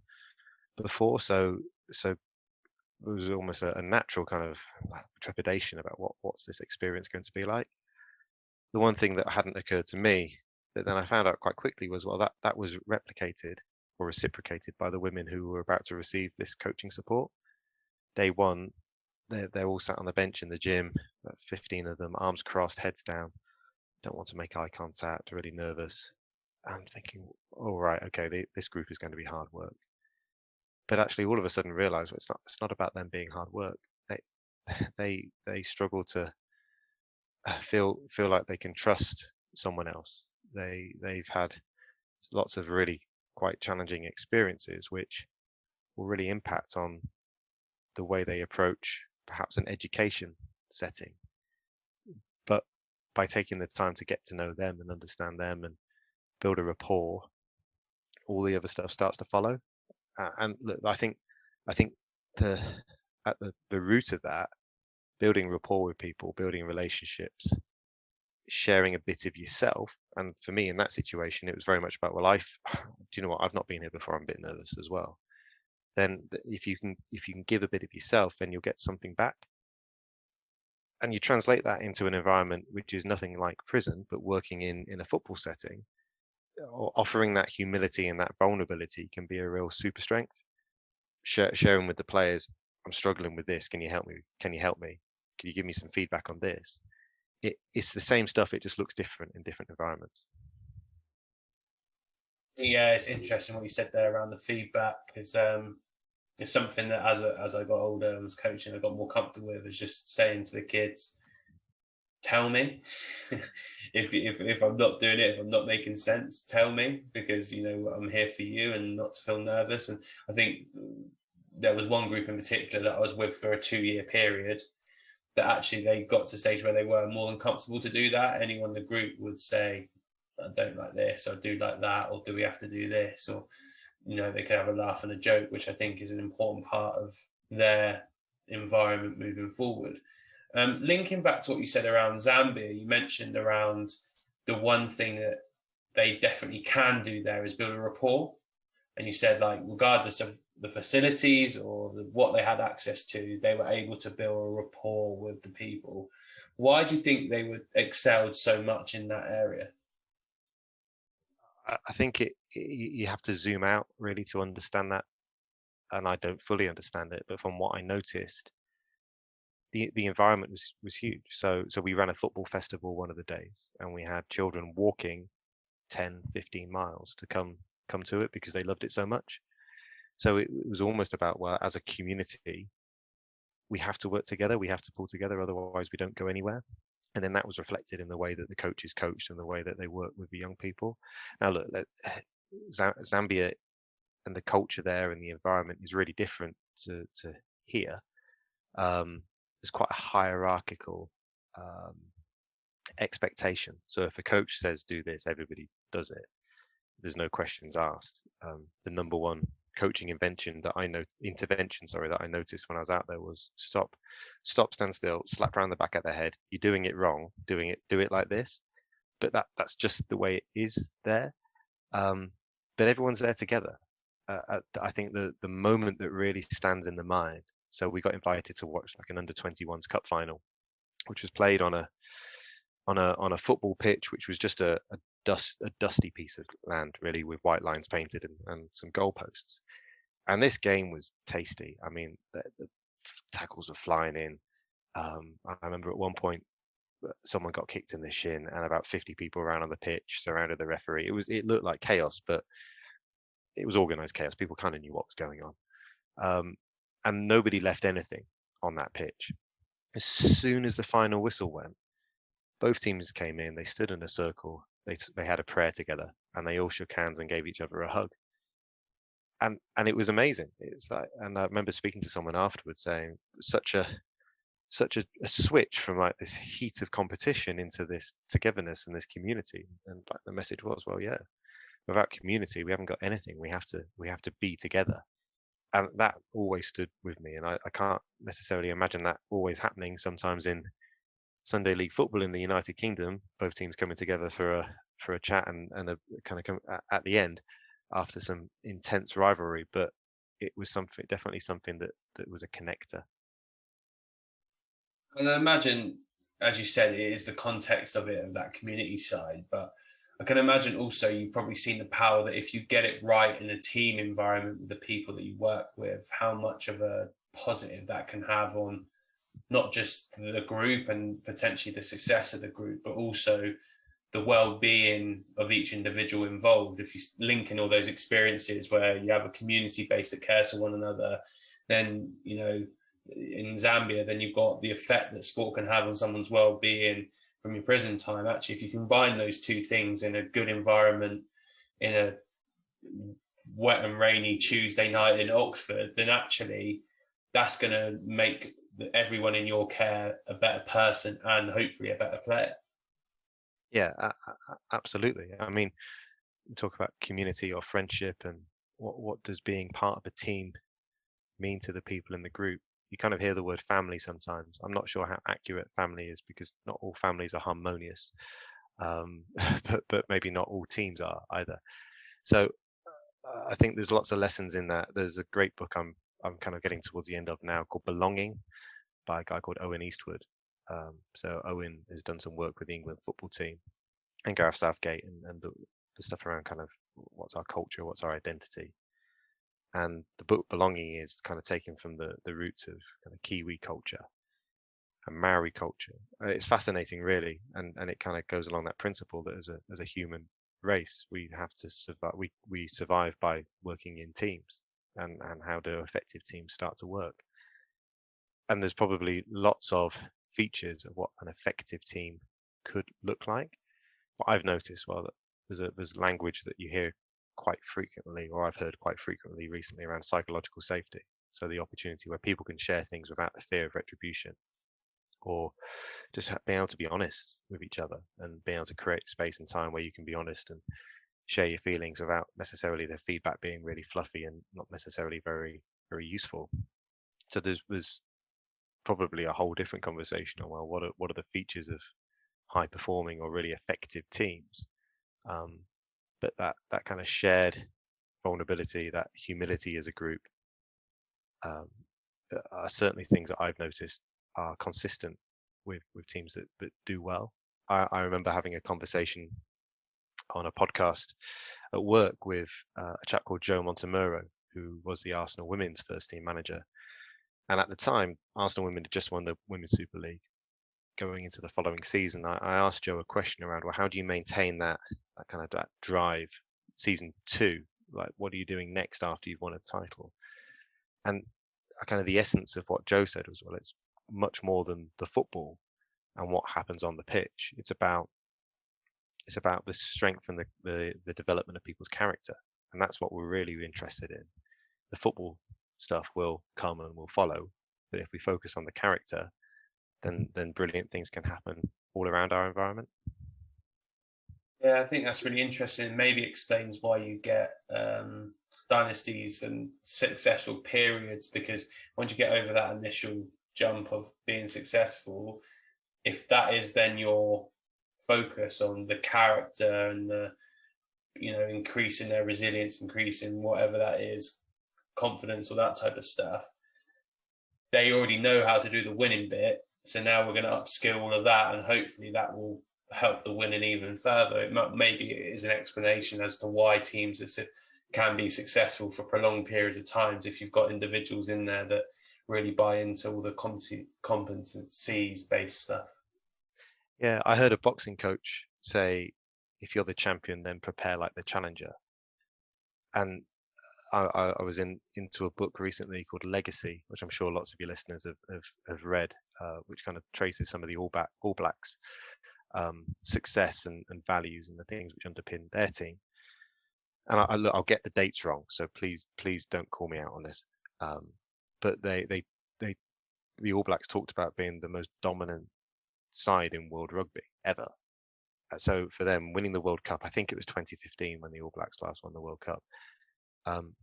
before, so it was almost a natural kind of trepidation about what's this experience going to be like. The one thing that hadn't occurred to me that then I found out quite quickly was, well, that was replicated or reciprocated by the women who were about to receive this coaching support. Day one, they're all sat on the bench in the gym, 15 of them, arms crossed, heads down, don't want to make eye contact, really nervous. I'm thinking, all right, okay, this group is going to be hard work. But actually, all of a sudden, realize, well, it's not about them being hard work. They struggle to feel like they can trust someone else. They've had lots of really quite challenging experiences, which will really impact on the way they approach perhaps an education setting. But by taking the time to get to know them and understand them and build a rapport, all the other stuff starts to follow. And look, I think at the root of that, building rapport with people, building relationships, sharing a bit of yourself. And for me, in that situation, it was very much about, well, do you know what? I've not been here before. I'm a bit nervous as well. Then if you can give a bit of yourself, then you'll get something back. And you translate that into an environment which is nothing like prison, but working in a football setting, or offering that humility and that vulnerability can be a real super strength. Sharing with the players, I'm struggling with this. Can you help me? Can you help me? Can you give me some feedback on this? It's the same stuff. It just looks different in different environments. Yeah, it's interesting what you said there around the feedback, because it's something that as I got older and was coaching, I got more comfortable with, is just saying to the kids, tell me if I'm not doing it, if I'm not making sense, tell me, because I'm here for you and not to feel nervous. And I think there was one group in particular that I was with for a 2-year period that actually they got to a stage where they were more than comfortable to do that. Anyone in the group would say, I don't like this, or I do like that, or do we have to do this, or they could have a laugh and a joke, which I think is an important part of their environment moving forward. Linking back to what you said around Zambia, you mentioned around the one thing that they definitely can do there is build a rapport. And you said, like, regardless of the facilities or what they had access to, they were able to build a rapport with the people. Why do you think they would excelled so much in that area? I think you have to zoom out really to understand that, and I don't fully understand it, but from what I noticed, the environment was huge. So we ran a football festival one of the days, and we had children walking 10, 15 miles to come to it because they loved it so much. So it was almost about, well, as a community, we have to work together, we have to pull together, otherwise we don't go anywhere. And then that was reflected in the way that the coaches coached and the way that they work with the young people. Now, look, Zambia and the culture there and the environment is really different to here. There's quite a hierarchical expectation. So if a coach says do this, everybody does it. There's no questions asked. The number one coaching intervention that I noticed when I was out there was stop, stand still, slap around the back of the head. You're doing it wrong. Do it like this. But that's just the way it is there. But everyone's there together. I think the moment that really stands in the mind. So we got invited to watch like an under-21s cup final, which was played on a football pitch, which was just a dusty piece of land, really, with white lines painted and some goalposts. And this game was tasty. I mean, the tackles were flying in. I remember at one point someone got kicked in the shin, and about 50 people around on the pitch surrounded the referee. It looked like chaos, but it was organized chaos. People kind of knew what was going on, and nobody left anything on that pitch. As soon as the final whistle went, both teams came in. They stood in a circle. They had a prayer together, and they all shook hands and gave each other a hug. And it was amazing. It's like, and I remember speaking to someone afterwards saying such a switch from like this heat of competition into this togetherness and this community. And like the message was, well, yeah, without community, we haven't got anything. We have to be together. And that always stood with me. And I can't necessarily imagine that always happening sometimes in Sunday League football in the United Kingdom, both teams coming together for a chat and a kind of at the end after some intense rivalry. But it was definitely something that was a connector. And I imagine, as you said, it is the context of it, of that community side. But I can imagine also you've probably seen the power that if you get it right in a team environment with the people that you work with, how much of a positive that can have on not just the group and potentially the success of the group, but also the well-being of each individual involved. If you link in all those experiences where you have a community base that cares for one another, then, you know, in Zambia, then you've got the effect that sport can have on someone's well-being from your prison time. Actually, if you combine those two things in a good environment, in a wet and rainy Tuesday night in Oxford, then actually that's going to make everyone in your care a better person and hopefully a better player. Yeah, absolutely. I mean, talk about community or friendship and what does being part of a team mean to the people in the group. You kind of hear the word family sometimes. I'm not sure how accurate family is because not all families are harmonious, but maybe not all teams are either. So I think there's lots of lessons in that. There's a great book I'm kind of getting towards the end of now called Belonging by a guy called Owen Eastwood. So Owen has done some work with the England football team and Gareth Southgate and the stuff around kind of what's our culture, what's our identity. And the book Belonging is kind of taken from the roots of kind of Kiwi culture and Maori culture. It's fascinating, really, and it kind of goes along that principle that as a human race, we have to survive. We survive by working in teams, and how do effective teams start to work. And there's probably lots of features of what an effective team could look like. What I've noticed, well, there's language that you hear quite frequently, or I've heard quite frequently recently around psychological safety. So the opportunity where people can share things without the fear of retribution, or just being able to be honest with each other and being able to create space and time where you can be honest and share your feelings without necessarily the feedback being really fluffy and not necessarily very, very useful. So there's probably a whole different conversation on, well, what are the features of high performing or really effective teams? But that kind of shared vulnerability, that humility as a group, are certainly things that I've noticed are consistent with teams that do well. I remember having a conversation on a podcast at work with a chap called Joe Montemurro, who was the Arsenal women's first team manager. And at the time, Arsenal women had just won the Women's Super League. Going into the following season, I asked Joe a question around, well, how do you maintain that kind of that drive season 2? Like, what are you doing next after you've won a title? And kind of the essence of what Joe said was, well, it's much more than the football and what happens on the pitch. It's about the strength and the development of people's character, and that's what we're really interested in. The football stuff will come and will follow, but if we focus on the character, then brilliant things can happen all around our environment. Yeah, I think that's really interesting. Maybe explains why you get dynasties and successful periods, because once you get over that initial jump of being successful, if that is then your focus on the character and the, increasing their resilience, increasing whatever that is, confidence or that type of stuff, they already know how to do the winning bit. So now we're going to upskill all of that, and hopefully that will help the winning even further. Maybe it is an explanation as to why teams can be successful for prolonged periods of times if you've got individuals in there that really buy into all the competencies-based stuff. Yeah, I heard a boxing coach say, if you're the champion, then prepare like the challenger. And I was into a book recently called Legacy, which I'm sure lots of your listeners have read, which kind of traces some of the All Blacks' success and values and the things which underpin their team. And I'll get the dates wrong, so please don't call me out on this. But the All Blacks talked about being the most dominant side in world rugby ever. So for them, winning the World Cup, I think it was 2015 when the All Blacks last won the World Cup. And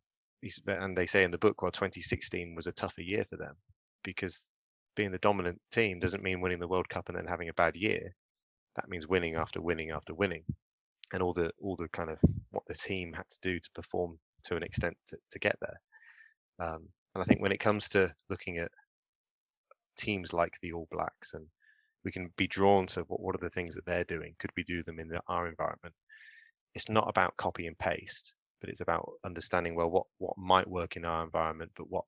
they say in the book, well, 2016 was a tougher year for them, because being the dominant team doesn't mean winning the World Cup and then having a bad year. That means winning after winning after winning, and all the kind of what the team had to do to perform to an extent to get there. And I think when it comes to looking at teams like the All Blacks, and we can be drawn to what are the things that they're doing, could we do them in our environment? It's not about copy and paste, but it's about understanding, well, what might work in our environment, but what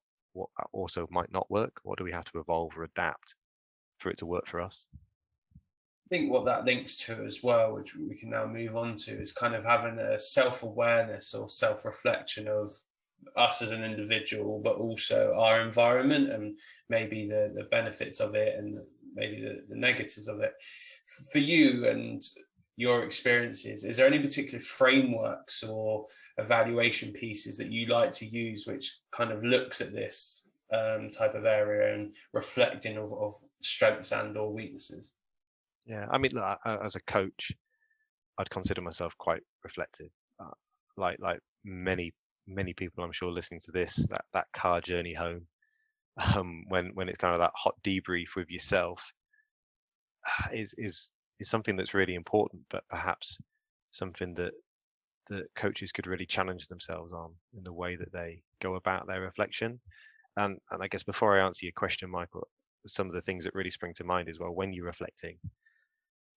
also might not work. What do we have to evolve or adapt for it to work for us? I think what that links to as well, which we can now move on to, is kind of having a self-awareness or self-reflection of us as an individual, but also our environment and maybe the benefits of it and maybe the negatives of it. For you and your experiences, is there any particular frameworks or evaluation pieces that you like to use which kind of looks at this type of area and reflecting of strengths and or weaknesses? Yeah, I mean, as a coach, I'd consider myself quite reflective. Like many people, I'm sure, listening to this, that car journey home, when it's kind of that hot debrief with yourself, is something that's really important, but perhaps something that coaches could really challenge themselves on in the way that they go about their reflection. And I guess before I answer your question, Michael, some of the things that really spring to mind is, well, when you're reflecting,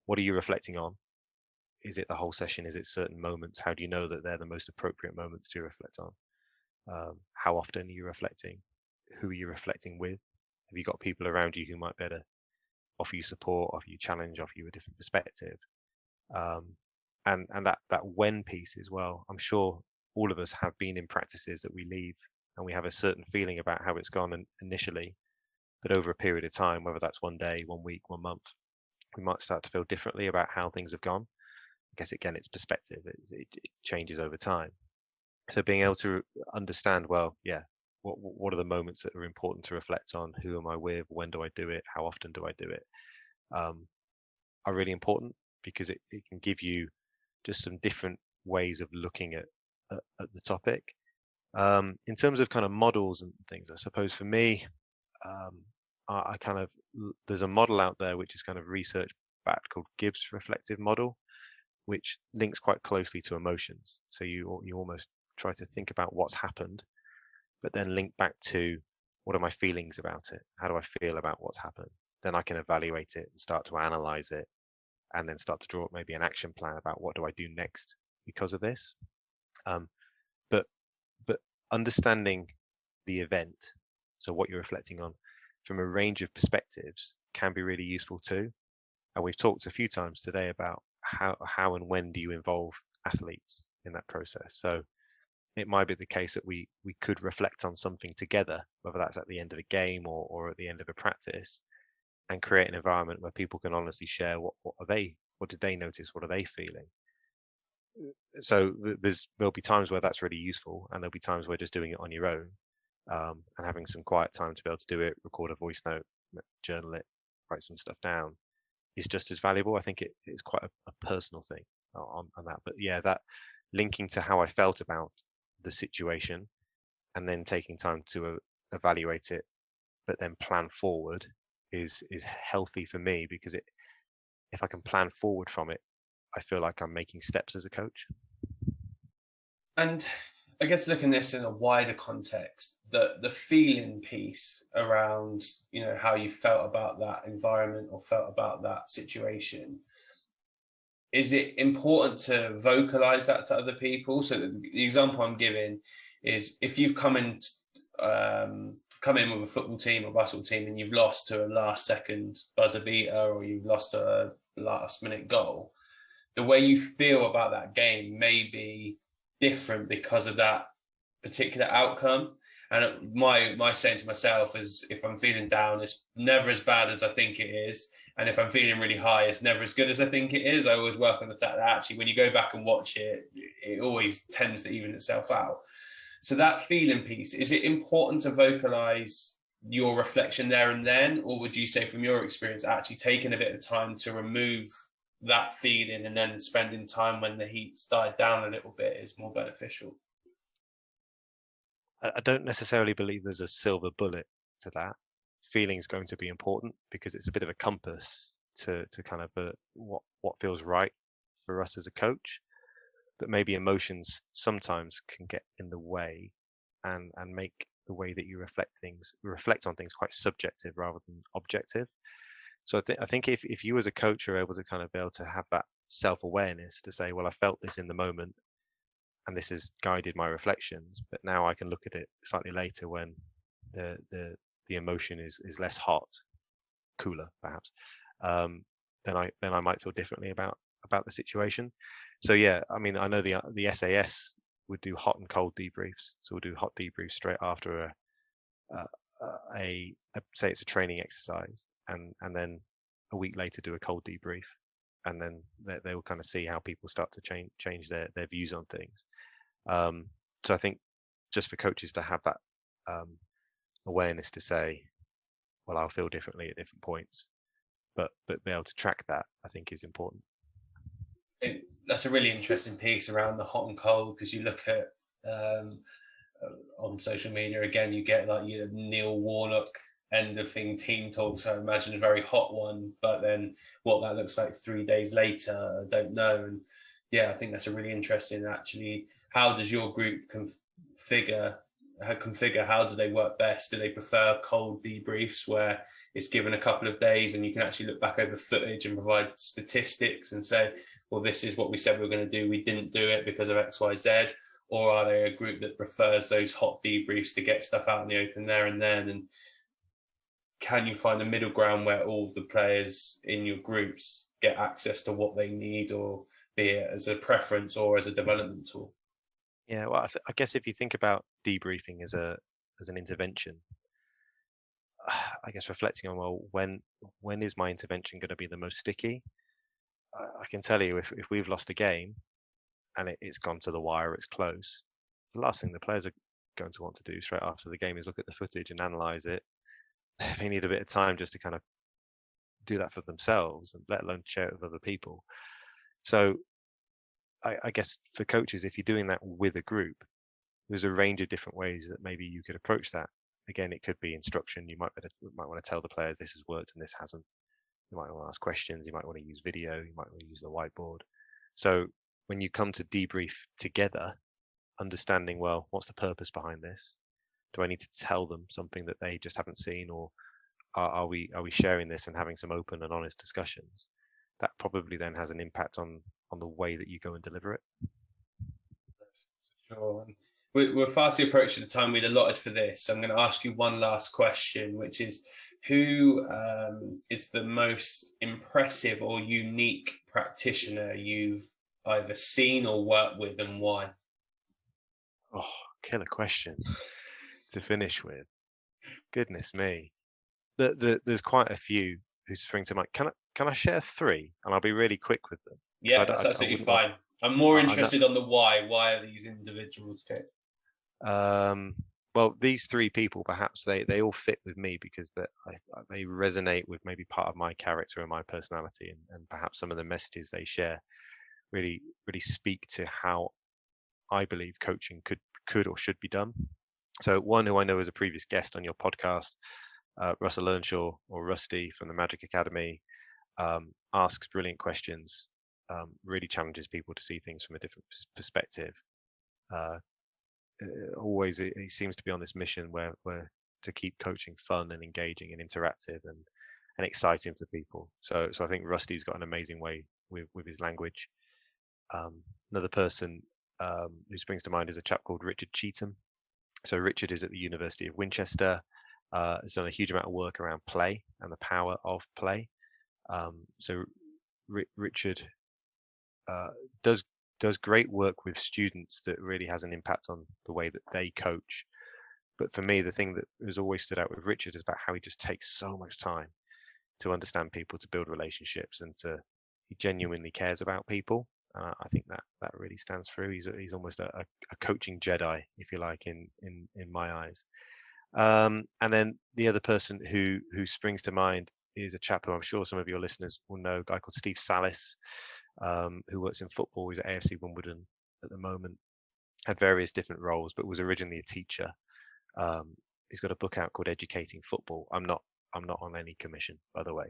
what are you reflecting on? Is it the whole session? Is it certain moments? How do you know that they're the most appropriate moments to reflect on? How often are you reflecting? Who are you reflecting with? Have you got people around you who might better offer you support, offer you challenge, offer you a different perspective? And that when piece as well. I'm sure all of us have been in practices that we leave and we have a certain feeling about how it's gone initially, but over a period of time, whether that's one day, 1 week, 1 month, we might start to feel differently about how things have gone. I guess, again, it's perspective. It changes over time. So being able to understand, well, yeah, what are the moments that are important to reflect on? Who am I with? When do I do it? How often do I do it? Are really important, because it can give you just some different ways of looking at the topic. In terms of kind of models and things, I suppose for me, I kind of, there's a model out there which is kind of research backed called Gibbs reflective model, which links quite closely to emotions. So you almost try to think about what's happened, but then link back to what are my feelings about it? How do I feel about what's happened? Then I can evaluate it and start to analyze it, and then start to draw up maybe an action plan about what do I do next because of this. Um, but but understanding the event, so what you're reflecting on from a range of perspectives, can be really useful too. And we've talked a few times today about how and when do you involve athletes in that process. So it might be the case that we could reflect on something together, whether that's at the end of a game or at the end of a practice, and create an environment where people can honestly share what did they notice, what are they feeling. So there'll be times where that's really useful, and there'll be times where just doing it on your own, and having some quiet time to be able to do it, record a voice note, journal it, write some stuff down, is just as valuable. I think it's quite a personal thing on that. But yeah, that linking to how I felt about the situation, and then taking time to evaluate it, but then plan forward is healthy for me, because if I can plan forward from it, I feel like I'm making steps as a coach. And I guess looking at this in a wider context, the feeling piece around, you know, how you felt about that environment or felt about that situation, is it important to vocalize that to other people? So the example I'm giving is, if you've come in with a football team or basketball team and you've lost to a last second buzzer beater, or you've lost to a last minute goal, the way you feel about that game may be different because of that particular outcome. And my saying to myself is, if I'm feeling down, it's never as bad as I think it is. And if I'm feeling really high, it's never as good as I think it is. I always work on the fact that actually, when you go back and watch it, it always tends to even itself out. So that feeling piece, is it important to vocalize your reflection there and then? Or would you say, from your experience, actually taking a bit of time to remove that feeling and then spending time when the heat's died down a little bit is more beneficial? I don't necessarily believe there's a silver bullet to that. Feeling's going to be important because it's a bit of a compass to kind of what feels right for us as a coach. But maybe emotions sometimes can get in the way, and make the way that you reflect on things quite subjective rather than objective. So I think if you as a coach are able to kind of be able to have that self-awareness to say, well, I felt this in the moment, and this has guided my reflections, but now I can look at it slightly later when the emotion is less hot, cooler perhaps, then I might feel differently about the situation. So yeah, I mean, I know the SAS would do hot and cold debriefs. So we'll do hot debriefs straight after a say it's a training exercise, and then a week later do a cold debrief, and then they will kind of see how people start to change their views on things. So I think just for coaches to have that awareness to say, well, I'll feel differently at different points, but be able to track that, I think, is important. That's a really interesting piece around the hot and cold, because you look at on social media, again, you get like your Neil Warnock end of thing team talk. So I imagine a very hot one, but then what that looks like 3 days later, I don't know. And yeah, I think that's a really interesting, actually. How does your group configure how do they work best? Do they prefer cold debriefs where it's given a couple of days and you can actually look back over footage and provide statistics and say, well, this is what we said we were going to do, we didn't do it because of XYZ? Or are they a group that prefers those hot debriefs to get stuff out in the open there and then? And can you find a middle ground where all the players in your groups get access to what they need, or be it as a preference or as a development tool? Yeah, well, I guess if you think about debriefing as an intervention, I guess reflecting on, well, when is my intervention going to be the most sticky? I can tell you, if we've lost a game and it's gone to the wire, it's close, the last thing the players are going to want to do straight after the game is look at the footage and analyze it. They need a bit of time just to kind of do that for themselves, and let alone share it with other people. So I guess for coaches, if you're doing that with a group, there's a range of different ways that maybe you could approach that. again, it could be instruction. You might want to tell the players this has worked and this hasn't. You might want to ask questions. You might want to use video. You might want to use the whiteboard. So when you come to debrief together, understanding, well, what's the purpose behind this? Do I need to tell them something that they just haven't seen, or are we sharing this and having some open and honest discussions? That probably then has an impact on the way that you go and deliver it. Sure. We're fastly approaching the time we'd allotted for this. So I'm going to ask you one last question, which is, who is the most impressive or unique practitioner you've either seen or worked with, and why? Oh, killer question to finish with. Goodness me. There's quite a few who spring to mind. Can I share three? And I'll be really quick with them. Yeah, that's absolutely fine. I'm more interested on the why. Why are these individuals okay? Well, these three people, perhaps they all fit with me because they resonate with maybe part of my character and my personality, and perhaps some of the messages they share really speak to how I believe coaching could or should be done. So one who I know is a previous guest on your podcast, Russell Earnshaw, or Rusty from the Magic Academy, asks brilliant questions, really challenges people to see things from a different perspective. Always he seems to be on this mission where to keep coaching fun and engaging and interactive and exciting for people. So I think Rusty's got an amazing way with his language. Another person who springs to mind is a chap called Richard Cheetham. So Richard is at the University of Winchester. Has done a huge amount of work around play and the power of play. So Richard does great work with students that really has an impact on the way that they coach. But for me, the thing that has always stood out with Richard is about how he just takes so much time to understand people, to build relationships, and he genuinely cares about people. I think that really stands through. He's almost a coaching Jedi, if you like, in my eyes. And then the other person who springs to mind is a chap who I'm sure some of your listeners will know, a guy called Steve Salis, who works in football. He's at AFC Wimbledon at the moment, had various different roles, but was originally a teacher. He's got a book out called Educating Football. I'm not on any commission, by the way.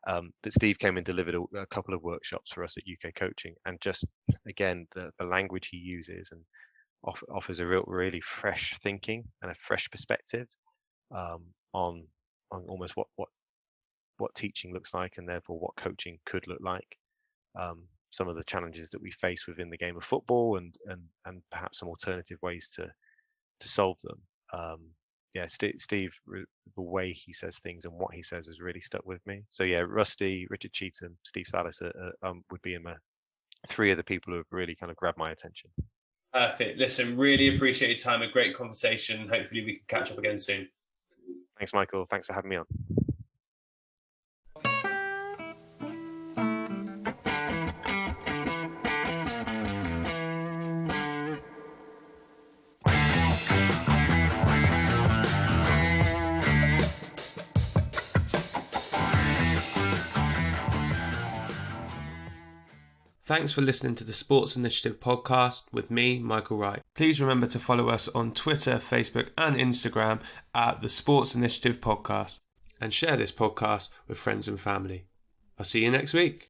But Steve came and delivered a couple of workshops for us at UK Coaching, and just again the language he uses and offers a really fresh thinking and a fresh perspective on almost what teaching looks like, and therefore what coaching could look like. Some of the challenges that we face within the game of football, and perhaps some alternative ways to solve them. Steve, the way he says things and what he says has really stuck with me. So yeah, Rusty, Richard Cheetham, Steve Salis would be in my three of the people who have really kind of grabbed my attention. Perfect. Listen, really appreciate your time. A great conversation. Hopefully we can catch up again soon. Thanks, Michael. Thanks for having me on. Thanks for listening to the Sports Initiative podcast with me, Michael Wright. Please remember to follow us on Twitter, Facebook and Instagram at the Sports Initiative Podcast, and share this podcast with friends and family. I'll see you next week.